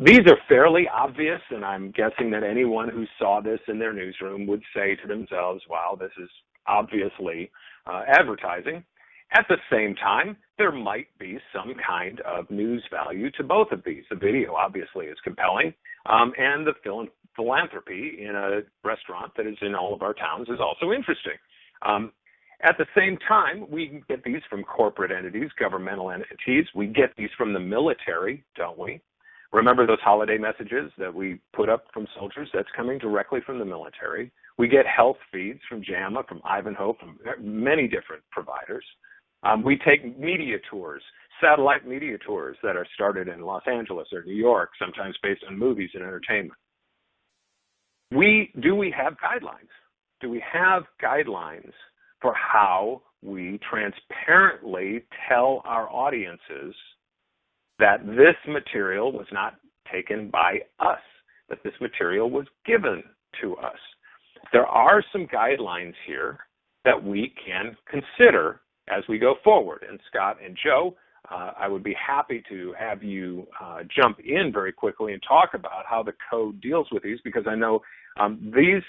These are fairly obvious, and I'm guessing that anyone who saw this in their newsroom would say to themselves, wow, this is obviously advertising. At the same time, there might be some kind of news value to both of these. The video obviously is compelling, and the philanthropy in a restaurant that is in all of our towns is also interesting. At the same time, we get these from corporate entities, governmental entities. We get these from the military, don't we? Remember those holiday messages that we put up from soldiers? That's coming directly from the military. We get health feeds from JAMA, from Ivanhoe, from many different providers. We take media tours, satellite media tours that are started in Los Angeles or New York, sometimes based on movies and entertainment. Do we have guidelines? Do we have guidelines for how we transparently tell our audiences that this material was not taken by us, that this material was given to us? There are some guidelines here that we can consider as we go forward. And Scott and Joe, I would be happy to have you jump in very quickly and talk about how the code deals with these, because I know these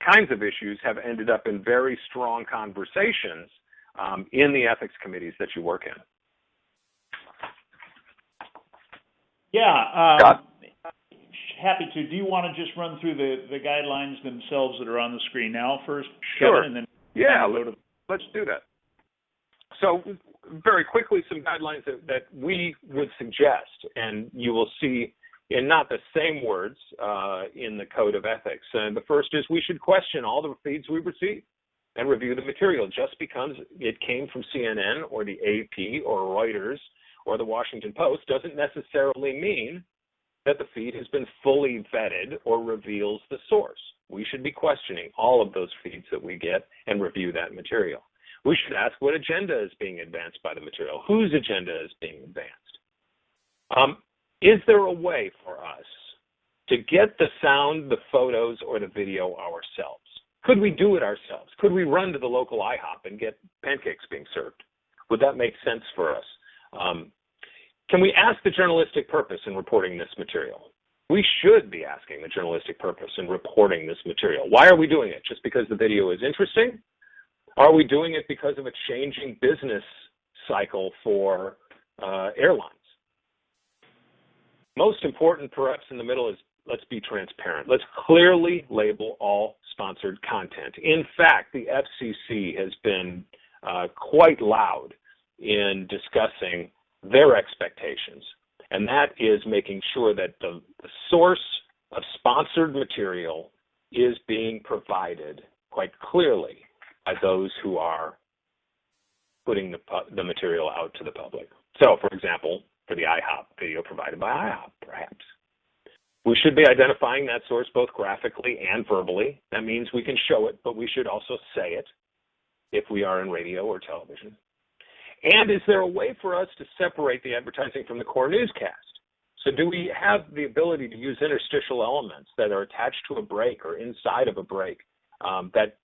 kinds of issues have ended up in very strong conversations in the ethics committees that you work in? Yeah, Scott? happy to. Do you want to just run through the guidelines themselves that are on the screen now first, Sure. Kevin, and then Yeah, let's do that. So very quickly, some guidelines that we would suggest, and you will see in not the same words in the Code of Ethics. And the first is we should question all the feeds we receive and review the material. Just because it came from CNN or the AP or Reuters or the Washington Post doesn't necessarily mean that the feed has been fully vetted or reveals the source. We should be questioning all of those feeds that we get and review that material. We should ask what agenda is being advanced by the material, whose agenda is being advanced. Is there a way for us to get the sound, the photos, or the video ourselves? Could we do it ourselves? Could we run to the local IHOP and get pancakes being served? Would that make sense for us? Can we ask the journalistic purpose in reporting this material? We should be asking the journalistic purpose in reporting this material. Why are we doing it? Just because the video is interesting? Are we doing it because of a changing business cycle for airlines? Most important, perhaps in the middle, is let's be transparent. Let's clearly label all sponsored content. In fact, the FCC has been quite loud in discussing their expectations, and that is making sure that the source of sponsored material is being provided quite clearly by those who are putting the material out to the public. So, for example, for the IHOP video provided by IHOP, perhaps. We should be identifying that source both graphically and verbally. That means we can show it, but we should also say it if we are in radio or television. And is there a way for us to separate the advertising from the core newscast? So do we have the ability to use interstitial elements that are attached to a break or inside of a break that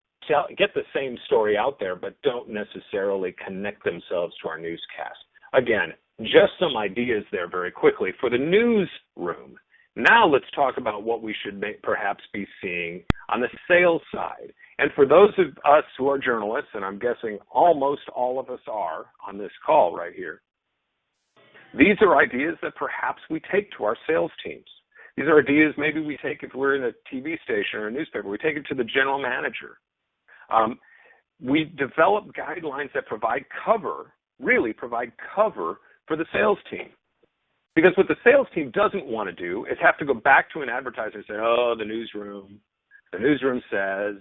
get the same story out there but don't necessarily connect themselves to our newscast? Again, just some ideas there very quickly for the newsroom. Now let's talk about what we should perhaps be seeing on the sales side. And for those of us who are journalists, and I'm guessing almost all of us are on this call right here, these are ideas that perhaps we take to our sales teams. These are ideas maybe we take if we're in a TV station or a newspaper. We take it to the general manager. We develop guidelines that provide cover, really provide cover for the sales team. Because what the sales team doesn't want to do is have to go back to an advertiser and say, oh, the newsroom says,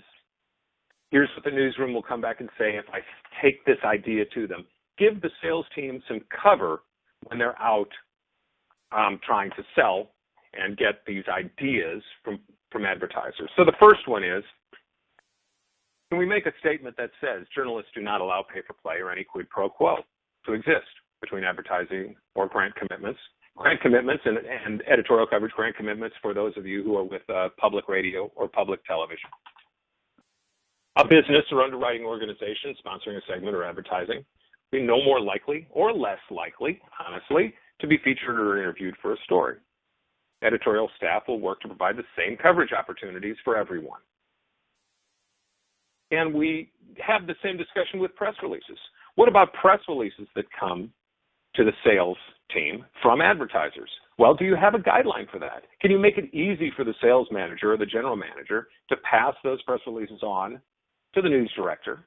here's what the newsroom will come back and say if I take this idea to them. Give the sales team some cover when they're out trying to sell and get these ideas from advertisers. So the first one is, can we make a statement that says journalists do not allow pay-for-play or any quid pro quo to exist between advertising or grant commitments and editorial coverage, grant commitments for those of you who are with public radio or public television. A business or underwriting organization sponsoring a segment or advertising will be no more likely or less likely, honestly, to be featured or interviewed for a story. Editorial staff will work to provide the same coverage opportunities for everyone. And we have the same discussion with press releases. What about press releases that come to the sales team from advertisers? Well, do you have a guideline for that? Can you make it easy for the sales manager or the general manager to pass those press releases on to the news director,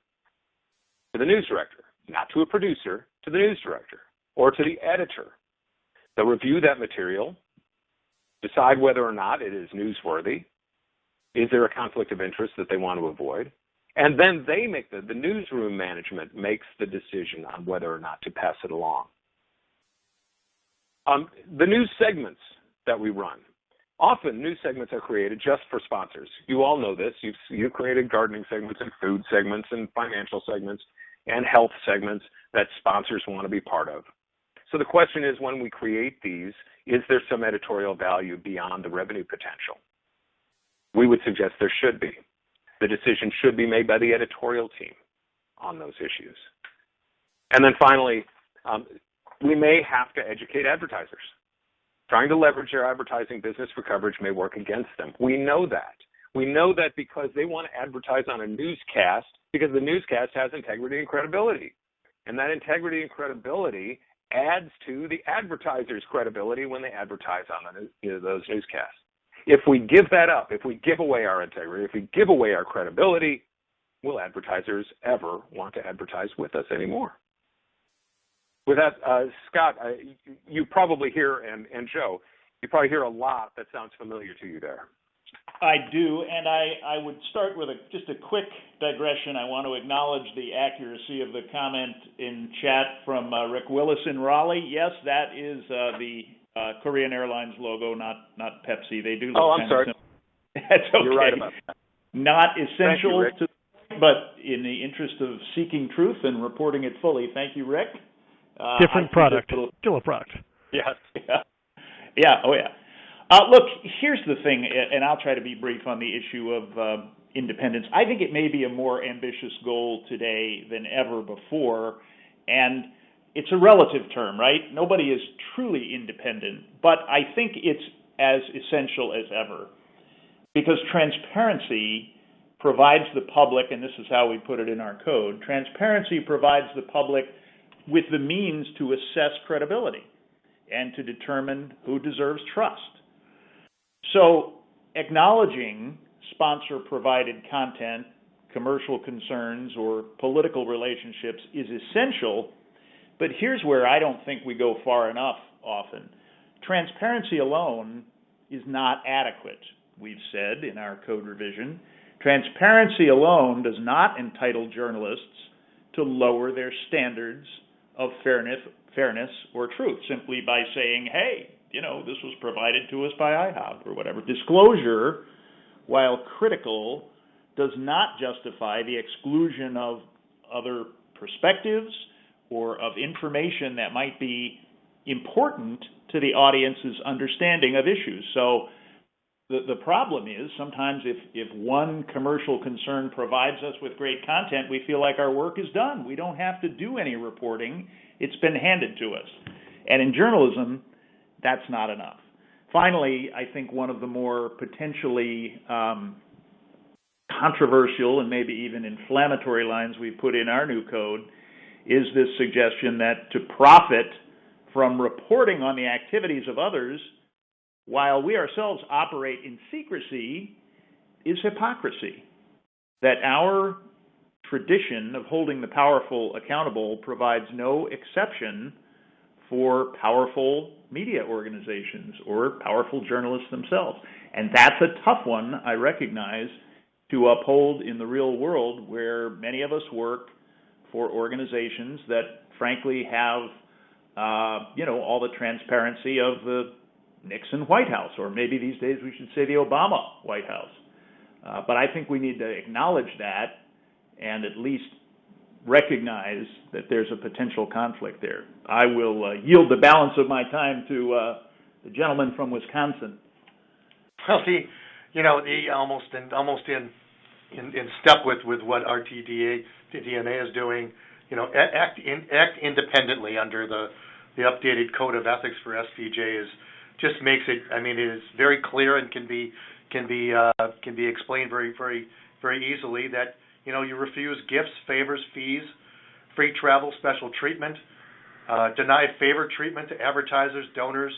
not to a producer, to the news director, or to the editor? They'll review that material, decide whether or not it is newsworthy. Is there a conflict of interest that they want to avoid? And then they make the newsroom management makes the decision on whether or not to pass it along. The news segments that we run. Often news segments are created just for sponsors. You all know this. You've created gardening segments and food segments and financial segments and health segments that sponsors want to be part of. So the question is, when we create these, is there some editorial value beyond the revenue potential? We would suggest there should be. The decision should be made by the editorial team on those issues. And then finally, we may have to educate advertisers. Trying to leverage their advertising business for coverage may work against them. We know that. We know that because they want to advertise on a newscast, because the newscast has integrity and credibility. And that integrity and credibility adds to the advertiser's credibility when they advertise on those newscasts. If we give that up, if we give away our integrity, if we give away our credibility, will advertisers ever want to advertise with us anymore? With that, Scott, you probably hear, and Joe, you probably hear a lot that sounds familiar to you there. I do, and I would start with just a quick digression. I want to acknowledge the accuracy of the comment in chat from Rick Willis in Raleigh. Yes, that is the Korean Airlines logo, not Pepsi. They do look I'm sorry. That's okay. You're right about that. Not essential Thank you, to, but in the interest of seeking truth and reporting it fully. Thank you, Rick. Different product, still a product. Yes. Yeah. Oh, yeah. Look, here's the thing, and I'll try to be brief on the issue of independence. I think it may be a more ambitious goal today than ever before, and it's a relative term, right? Nobody is truly independent, but I think it's as essential as ever because transparency provides the public, and this is how we put it in our code, transparency provides the public with the means to assess credibility and to determine who deserves trust. So acknowledging sponsor-provided content, commercial concerns, or political relationships is essential, but here's where I don't think we go far enough often. Transparency alone is not adequate, we've said in our code revision. Transparency alone does not entitle journalists to lower their standards of fairness or truth simply by saying, hey, this was provided to us by IHOP or whatever. Disclosure, while critical, does not justify the exclusion of other perspectives or of information that might be important to the audience's understanding of issues. So the problem is sometimes if one commercial concern provides us with great content, we feel like our work is done. We don't have to do any reporting. It's been handed to us. And in journalism, that's not enough. Finally, I think one of the more potentially controversial and maybe even inflammatory lines we put in our new code is this suggestion that to profit from reporting on the activities of others while we ourselves operate in secrecy is hypocrisy. That our tradition of holding the powerful accountable provides no exception for powerful media organizations or powerful journalists themselves. And that's a tough one, I recognize, to uphold in the real world where many of us work for organizations that frankly have, all the transparency of the Nixon White House, or maybe these days we should say the Obama White House. But I think we need to acknowledge that and at least recognize that there's a potential conflict there. I will yield the balance of my time to the gentleman from Wisconsin. Well, almost in step with what RTDNA is doing, act independently under the updated code of ethics for SPJ just makes it. It is very clear and can be explained very, very, very easily that you refuse gifts, favors, fees, free travel, special treatment, deny favor treatment to advertisers, donors,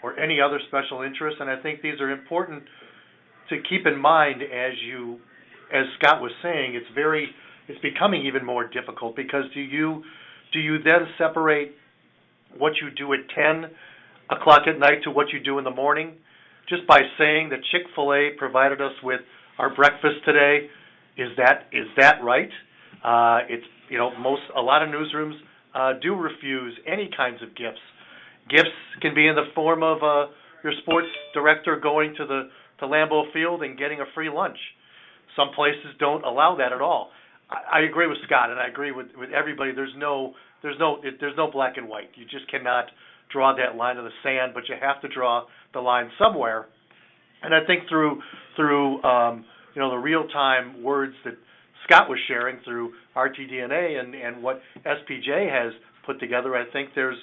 or any other special interests. And I think these are important to keep in mind as Scott was saying, it's becoming even more difficult because do you then separate what you do at 10 o'clock at night to what you do in the morning just by saying that Chick-fil-A provided us with our breakfast today? Is that right? A lot of newsrooms do refuse any kinds of gifts. Gifts can be in the form of your sports director going to Lambeau Field and getting a free lunch. Some places don't allow that at all. I agree with Scott, and I agree with everybody. There's no black and white. You just cannot draw that line in the sand, but you have to draw the line somewhere. And I think through the real-time words that Scott was sharing through RTDNA and what SPJ has put together, I think there's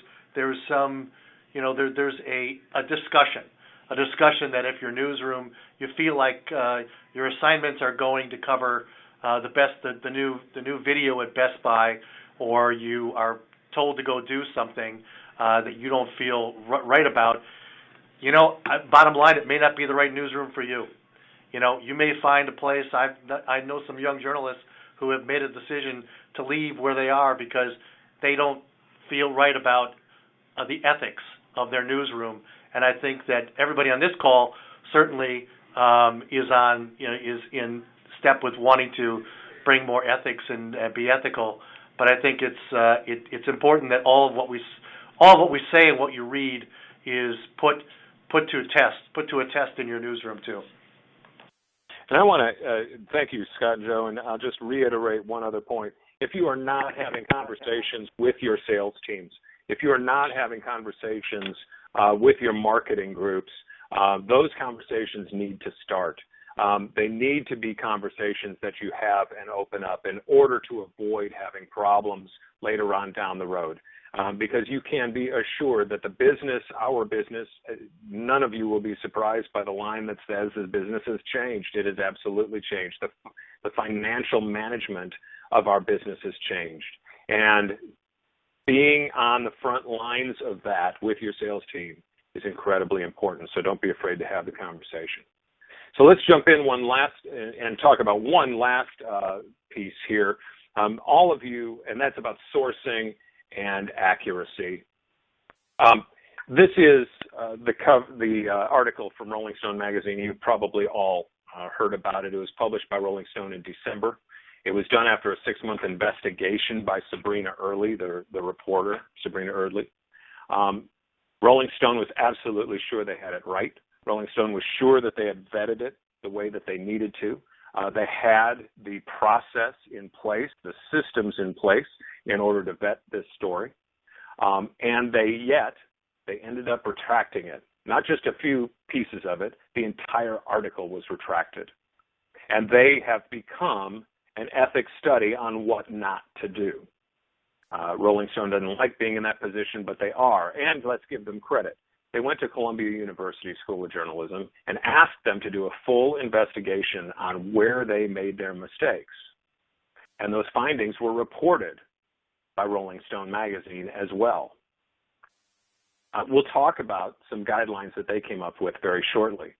some, there's a discussion a discussion that if your newsroom, you feel like your assignments are going to cover the new video at Best Buy, or you are told to go do something that you don't feel right about, bottom line, it may not be the right newsroom for you. You may find a place. I know some young journalists who have made a decision to leave where they are because they don't feel right about the ethics of their newsroom. And I think that everybody on this call certainly is in step with wanting to bring more ethics and be ethical. But I think it's important that all of what we say and what you read is put to a test in your newsroom too. And I want to thank you, Scott and Joe, and I'll just reiterate one other point. If you are not having conversations with your sales teams, if you are not having conversations with your marketing groups, those conversations need to start. They need to be conversations that you have and open up in order to avoid having problems later on down the road. Because you can be assured that our business, none of you will be surprised by the line that says the business has changed. It has absolutely changed. The financial management of our business has changed. And being on the front lines of that with your sales team is incredibly important. So don't be afraid to have the conversation. So let's jump in and talk about one last piece here. All of you, and that's about sourcing and accuracy. This is the article from Rolling Stone magazine. You've probably all heard about it. It was published by Rolling Stone in December. It was done after a 6-month investigation by Sabrina Early, the reporter, Sabrina Early. Rolling Stone was absolutely sure they had it right. Rolling Stone was sure that they had vetted it the way that they needed to. They had the process in place, the systems in place in order to vet this story. And they ended up retracting it. Not just a few pieces of it, the entire article was retracted. And they have become an ethics study on what not to do. Rolling Stone doesn't like being in that position, but they are. And let's give them credit. They went to Columbia University School of Journalism and asked them to do a full investigation on where they made their mistakes. And those findings were reported by Rolling Stone magazine as well. We'll talk about some guidelines that they came up with very shortly.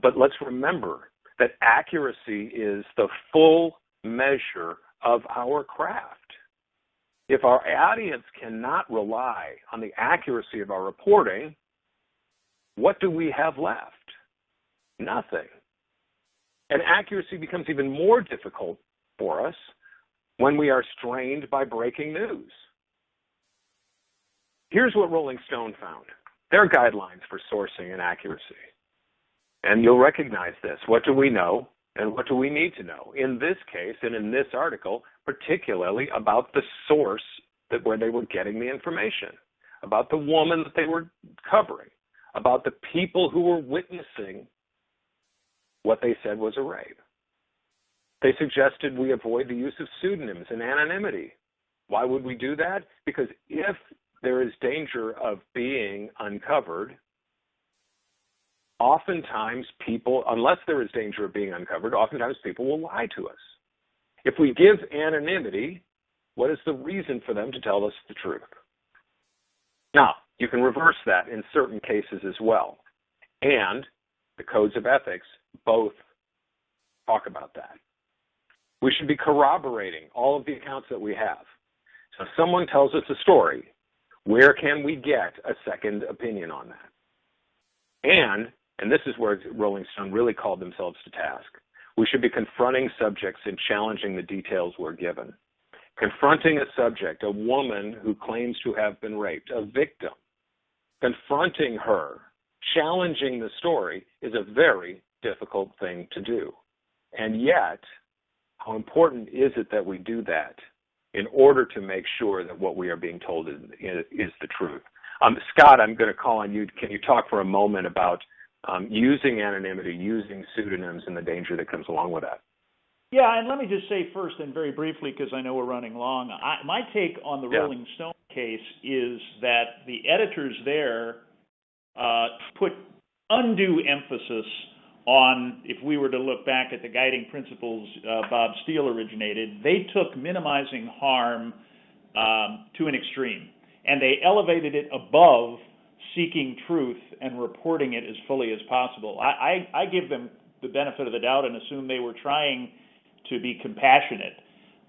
But let's remember that accuracy is the full measure of our craft. If our audience cannot rely on the accuracy of our reporting, what do we have left? Nothing. And accuracy becomes even more difficult for us when we are strained by breaking news. Here's what Rolling Stone found. Their guidelines for sourcing and accuracy. And you'll recognize this. What do we know and what do we need to know? In this case and in this article, particularly about the source where they were getting the information, about the woman that they were covering, about the people who were witnessing what they said was a rape. They suggested we avoid the use of pseudonyms and anonymity. Why would we do that? Because if there is danger of being uncovered, oftentimes people, unless there is danger of being uncovered, oftentimes people will lie to us. If we give anonymity, what is the reason for them to tell us the truth? Now, you can reverse that in certain cases as well. And the codes of ethics both talk about that. We should be corroborating all of the accounts that we have. So if someone tells us a story, where can we get a second opinion on that? And this is where Rolling Stone really called themselves to task, we should be confronting subjects and challenging the details we're given. Confronting a subject, a woman who claims to have been raped, a victim, confronting her, challenging the story is a very difficult thing to do. And yet, how important is it that we do that in order to make sure that what we are being told is the truth? Scott, I'm going to call on you. Can you talk for a moment about using anonymity, using pseudonyms, and the danger that comes along with that? Yeah, and let me just say first and very briefly, because I know we're running long, my take on the Rolling Stone case is that the editors there put undue emphasis on, if we were to look back at the guiding principles Bob Steele originated, they took minimizing harm to an extreme, and they elevated it above seeking truth and reporting it as fully as possible. I give them the benefit of the doubt and assume they were trying to be compassionate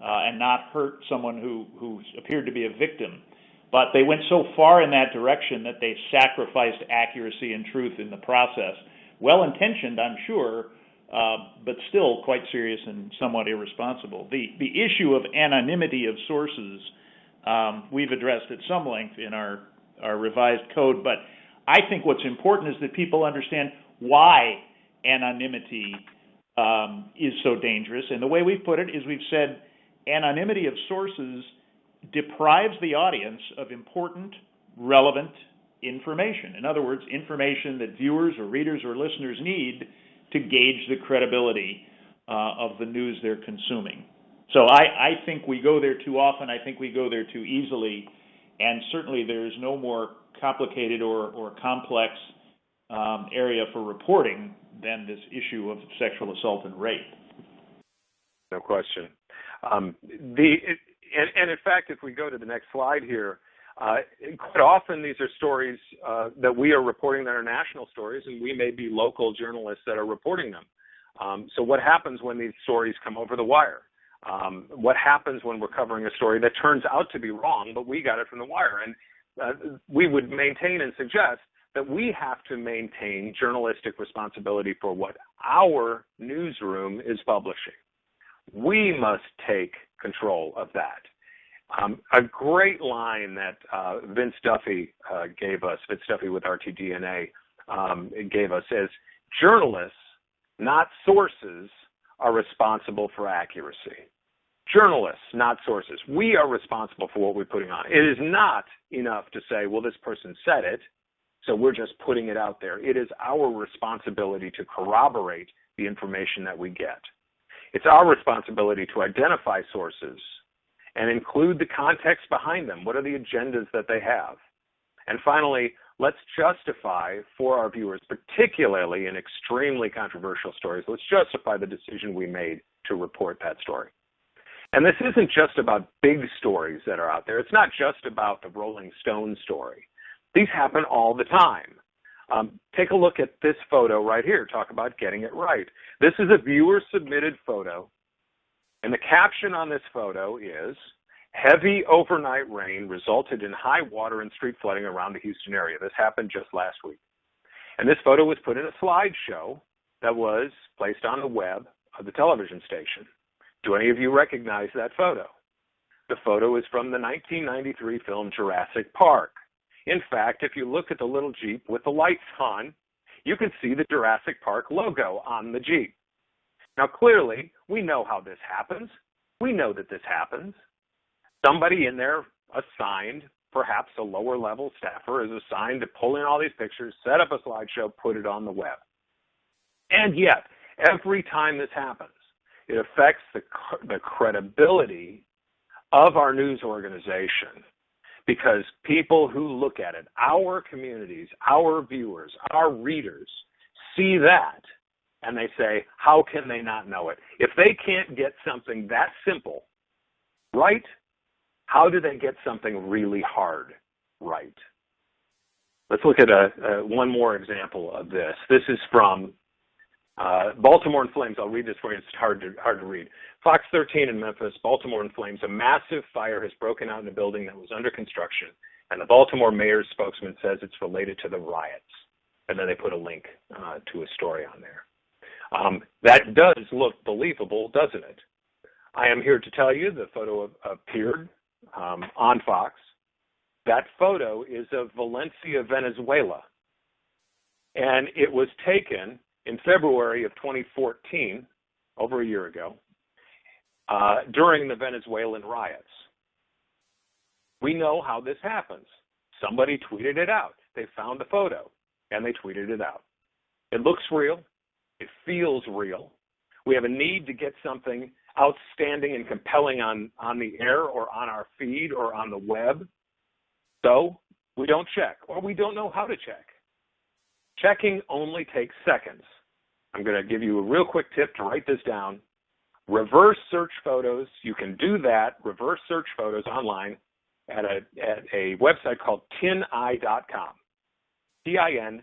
and not hurt someone who appeared to be a victim. But they went so far in that direction that they sacrificed accuracy and truth in the process. Well-intentioned, I'm sure, but still quite serious and somewhat irresponsible. The issue of anonymity of sources we've addressed at some length in our revised code, but I think what's important is that people understand why anonymity is so dangerous. And the way we've put it is we've said anonymity of sources deprives the audience of important, relevant information. In other words, information that viewers or readers or listeners need to gauge the credibility of the news they're consuming. So I think we go there too often. I think we go there too easily. And certainly there is no more complicated or complex area for reporting than this issue of sexual assault and rape. No question. And in fact, if we go to the next slide here, quite often these are stories that we are reporting that are national stories, and we may be local journalists that are reporting them. So what happens when these stories come over the wire? What happens when we're covering a story that turns out to be wrong, but we got it from the wire? And we would maintain and suggest that we have to maintain journalistic responsibility for what our newsroom is publishing. We must take control of that. A great line that Vince Duffy gave us, Vince Duffy with RTDNA, gave us is, journalists, not sources, are responsible for accuracy. Journalists, not sources. We are responsible for what we're putting on. It is not enough to say, well, this person said it, so we're just putting it out there. It is our responsibility to corroborate the information that we get. It's our responsibility to identify sources and include the context behind them. What are the agendas that they have? And finally, let's justify for our viewers, particularly in extremely controversial stories, let's justify the decision we made to report that story. And this isn't just about big stories that are out there. It's not just about the Rolling Stone story. These happen all the time. Take a look at this photo right here. Talk about getting it right. This is a viewer-submitted photo, and the caption on this photo is, heavy overnight rain resulted in high water and street flooding around the Houston area. This happened just last week. And this photo was put in a slideshow that was placed on the web of the television station. Do any of you recognize that photo? The photo is from the 1993 film Jurassic Park. In fact, if you look at the little Jeep with the lights on, you can see the Jurassic Park logo on the Jeep. Now, clearly, we know how this happens. We know that this happens. Somebody in there assigned, perhaps a lower-level staffer, is assigned to pull in all these pictures, set up a slideshow, put it on the web. And yet, every time this happens, it affects the credibility of our news organization, because people who look at it, our communities, our viewers, our readers, see that and they say, how can they not know it? If they can't get something that simple right, how do they get something really hard right? Let's look at one more example of this. This is from Baltimore in Flames. I'll read this for you. It's hard to read. Fox 13 in Memphis, Baltimore in Flames. A massive fire has broken out in a building that was under construction, and the Baltimore mayor's spokesman says it's related to the riots. And then they put a link to a story on there. That does look believable, doesn't it? I am here to tell you the photo appeared on Fox. That photo is of Valencia, Venezuela. And it was taken in February of 2014, over a year ago, during the Venezuelan riots. We know how this happens. Somebody tweeted it out. They found the photo, and they tweeted it out. It looks real. It feels real. We have a need to get something outstanding and compelling on the air or on our feed or on the web. So we don't check, or we don't know how to check. Checking only takes seconds. I'm going to give you a real quick tip to write this down. Reverse search photos. You can do that, reverse search photos online at a website called tineye.com. tineye.com.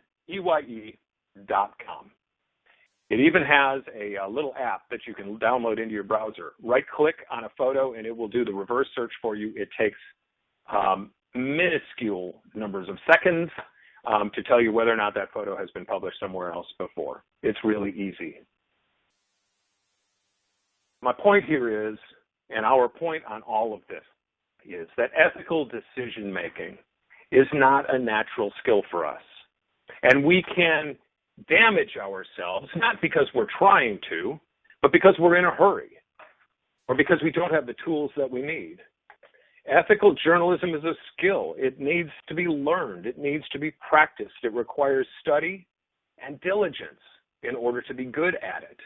It even has a little app that you can download into your browser. Right-click on a photo, and it will do the reverse search for you. It takes minuscule numbers of seconds to tell you whether or not that photo has been published somewhere else before. It's really easy. My point here is, and our point on all of this, is that ethical decision-making is not a natural skill for us. And we can damage ourselves, not because we're trying to, but because we're in a hurry, or because we don't have the tools that we need. Ethical journalism is a skill. It needs to be learned. It needs to be practiced. It requires study and diligence in order to be good at it.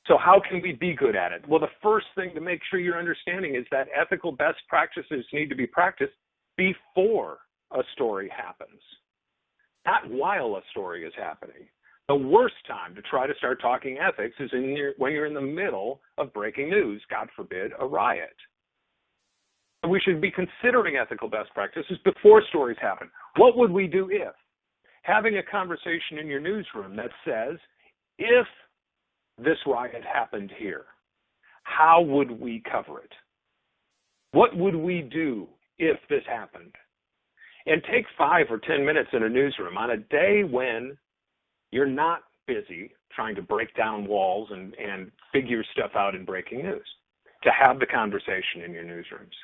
So how can we be good at it? Well, the first thing to make sure you're understanding is that ethical best practices need to be practiced before a story happens, not while a story is happening. The worst time to try to start talking ethics is when you're in the middle of breaking news, God forbid, a riot. We should be considering ethical best practices before stories happen. What would we do if? Having a conversation in your newsroom that says, if this riot happened here, how would we cover it? What would we do if this happened? And take 5 or 10 minutes in a newsroom on a day when you're not busy trying to break down walls and figure stuff out in breaking news, to have the conversation in your newsrooms.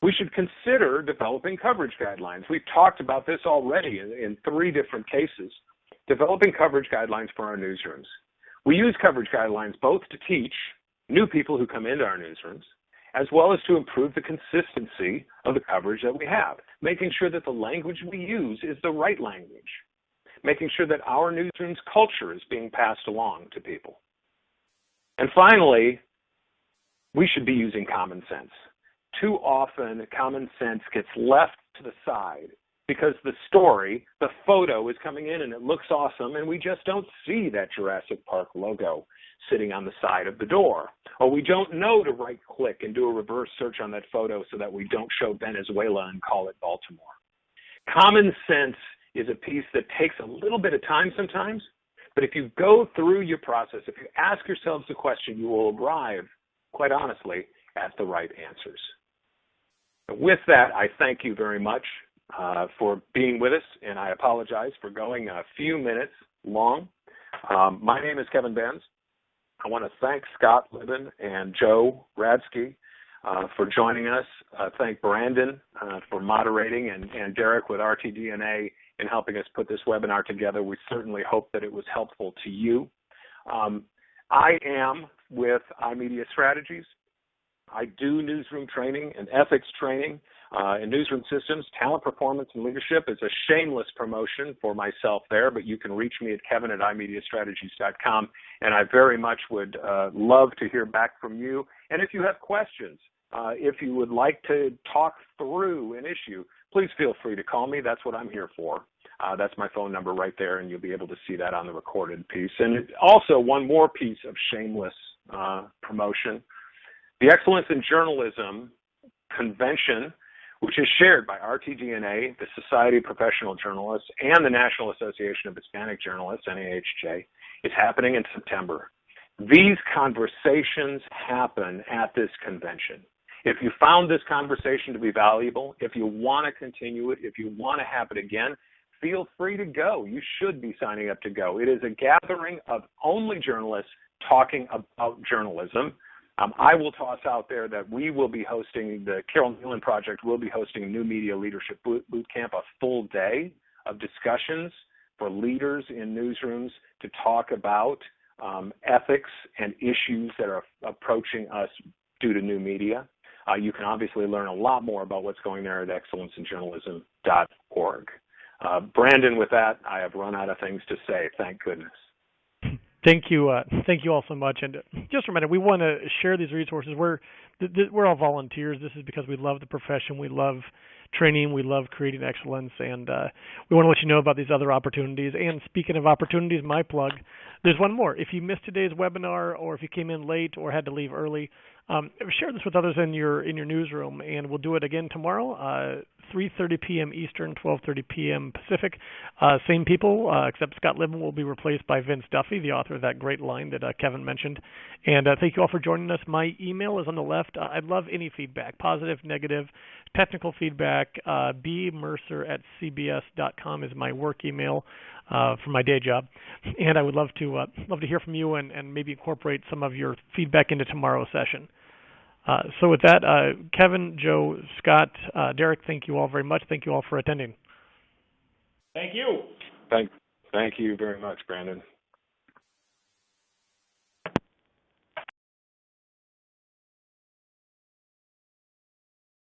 We should consider developing coverage guidelines. We've talked about this already in 3 different cases, developing coverage guidelines for our newsrooms. We use coverage guidelines both to teach new people who come into our newsrooms, as well as to improve the consistency of the coverage that we have, making sure that the language we use is the right language, making sure that our newsroom's culture is being passed along to people. And finally, we should be using common sense. Too often, common sense gets left to the side because the story, the photo is coming in and it looks awesome, and we just don't see that Jurassic Park logo sitting on the side of the door. Or we don't know to right-click and do a reverse search on that photo so that we don't show Venezuela and call it Baltimore. Common sense is a piece that takes a little bit of time sometimes, but if you go through your process, if you ask yourselves the question, you will arrive, quite honestly, at the right answers. With that, I thank you very much for being with us, and I apologize for going a few minutes long. My name is Kevin Benz. I want to thank Scott Libben and Joe Radsky for joining us. Thank Brandon for moderating, and Derek with RTDNA in helping us put this webinar together. We certainly hope that it was helpful to you. I am with iMedia Strategies. I do newsroom training and ethics training in newsroom systems. Talent performance and leadership is a shameless promotion for myself there, but you can reach me at kevin@imediastrategies.com, and I very much would love to hear back from you. And if you have questions, if you would like to talk through an issue, please feel free to call me. That's what I'm here for. That's my phone number right there, and you'll be able to see that on the recorded piece. And also one more piece of shameless promotion. The Excellence in Journalism Convention, which is shared by RTDNA, the Society of Professional Journalists, and the National Association of Hispanic Journalists, NAHJ, is happening in September. These conversations happen at this convention. If you found this conversation to be valuable, if you want to continue it, if you want to have it again, feel free to go. You should be signing up to go. It is a gathering of only journalists talking about journalism. I will toss out there that we will be hosting, the Carol Nealon Project will be hosting a New Media Leadership Boot Camp, a full day of discussions for leaders in newsrooms to talk about ethics and issues that are approaching us due to new media. You can obviously learn a lot more about what's going there at excellenceinjournalism.org. Brandon, with that, I have run out of things to say. Thank goodness. Thank you all so much. And just a reminder, we want to share these resources. We're all volunteers. This is because we love the profession, we love training, we love creating excellence, and we want to let you know about these other opportunities. And speaking of opportunities, my plug, there's one more. If you missed today's webinar, or if you came in late or had to leave early, share this with others in your newsroom, and we'll do it again tomorrow, 3:30 p.m. Eastern, 12:30 p.m. Pacific. Same people, except Scott Libman will be replaced by Vince Duffy, the author of that great line that Kevin mentioned. And thank you all for joining us. My email is on the left. I'd love any feedback, positive, negative, technical feedback. bmercer@cbs.com is my work email for my day job, and I would love to hear from you and maybe incorporate some of your feedback into tomorrow's session. So with that, Kevin, Joe, Scott, Derek, thank you all very much. Thank you all for attending. Thank you. Thank you very much, Brandon.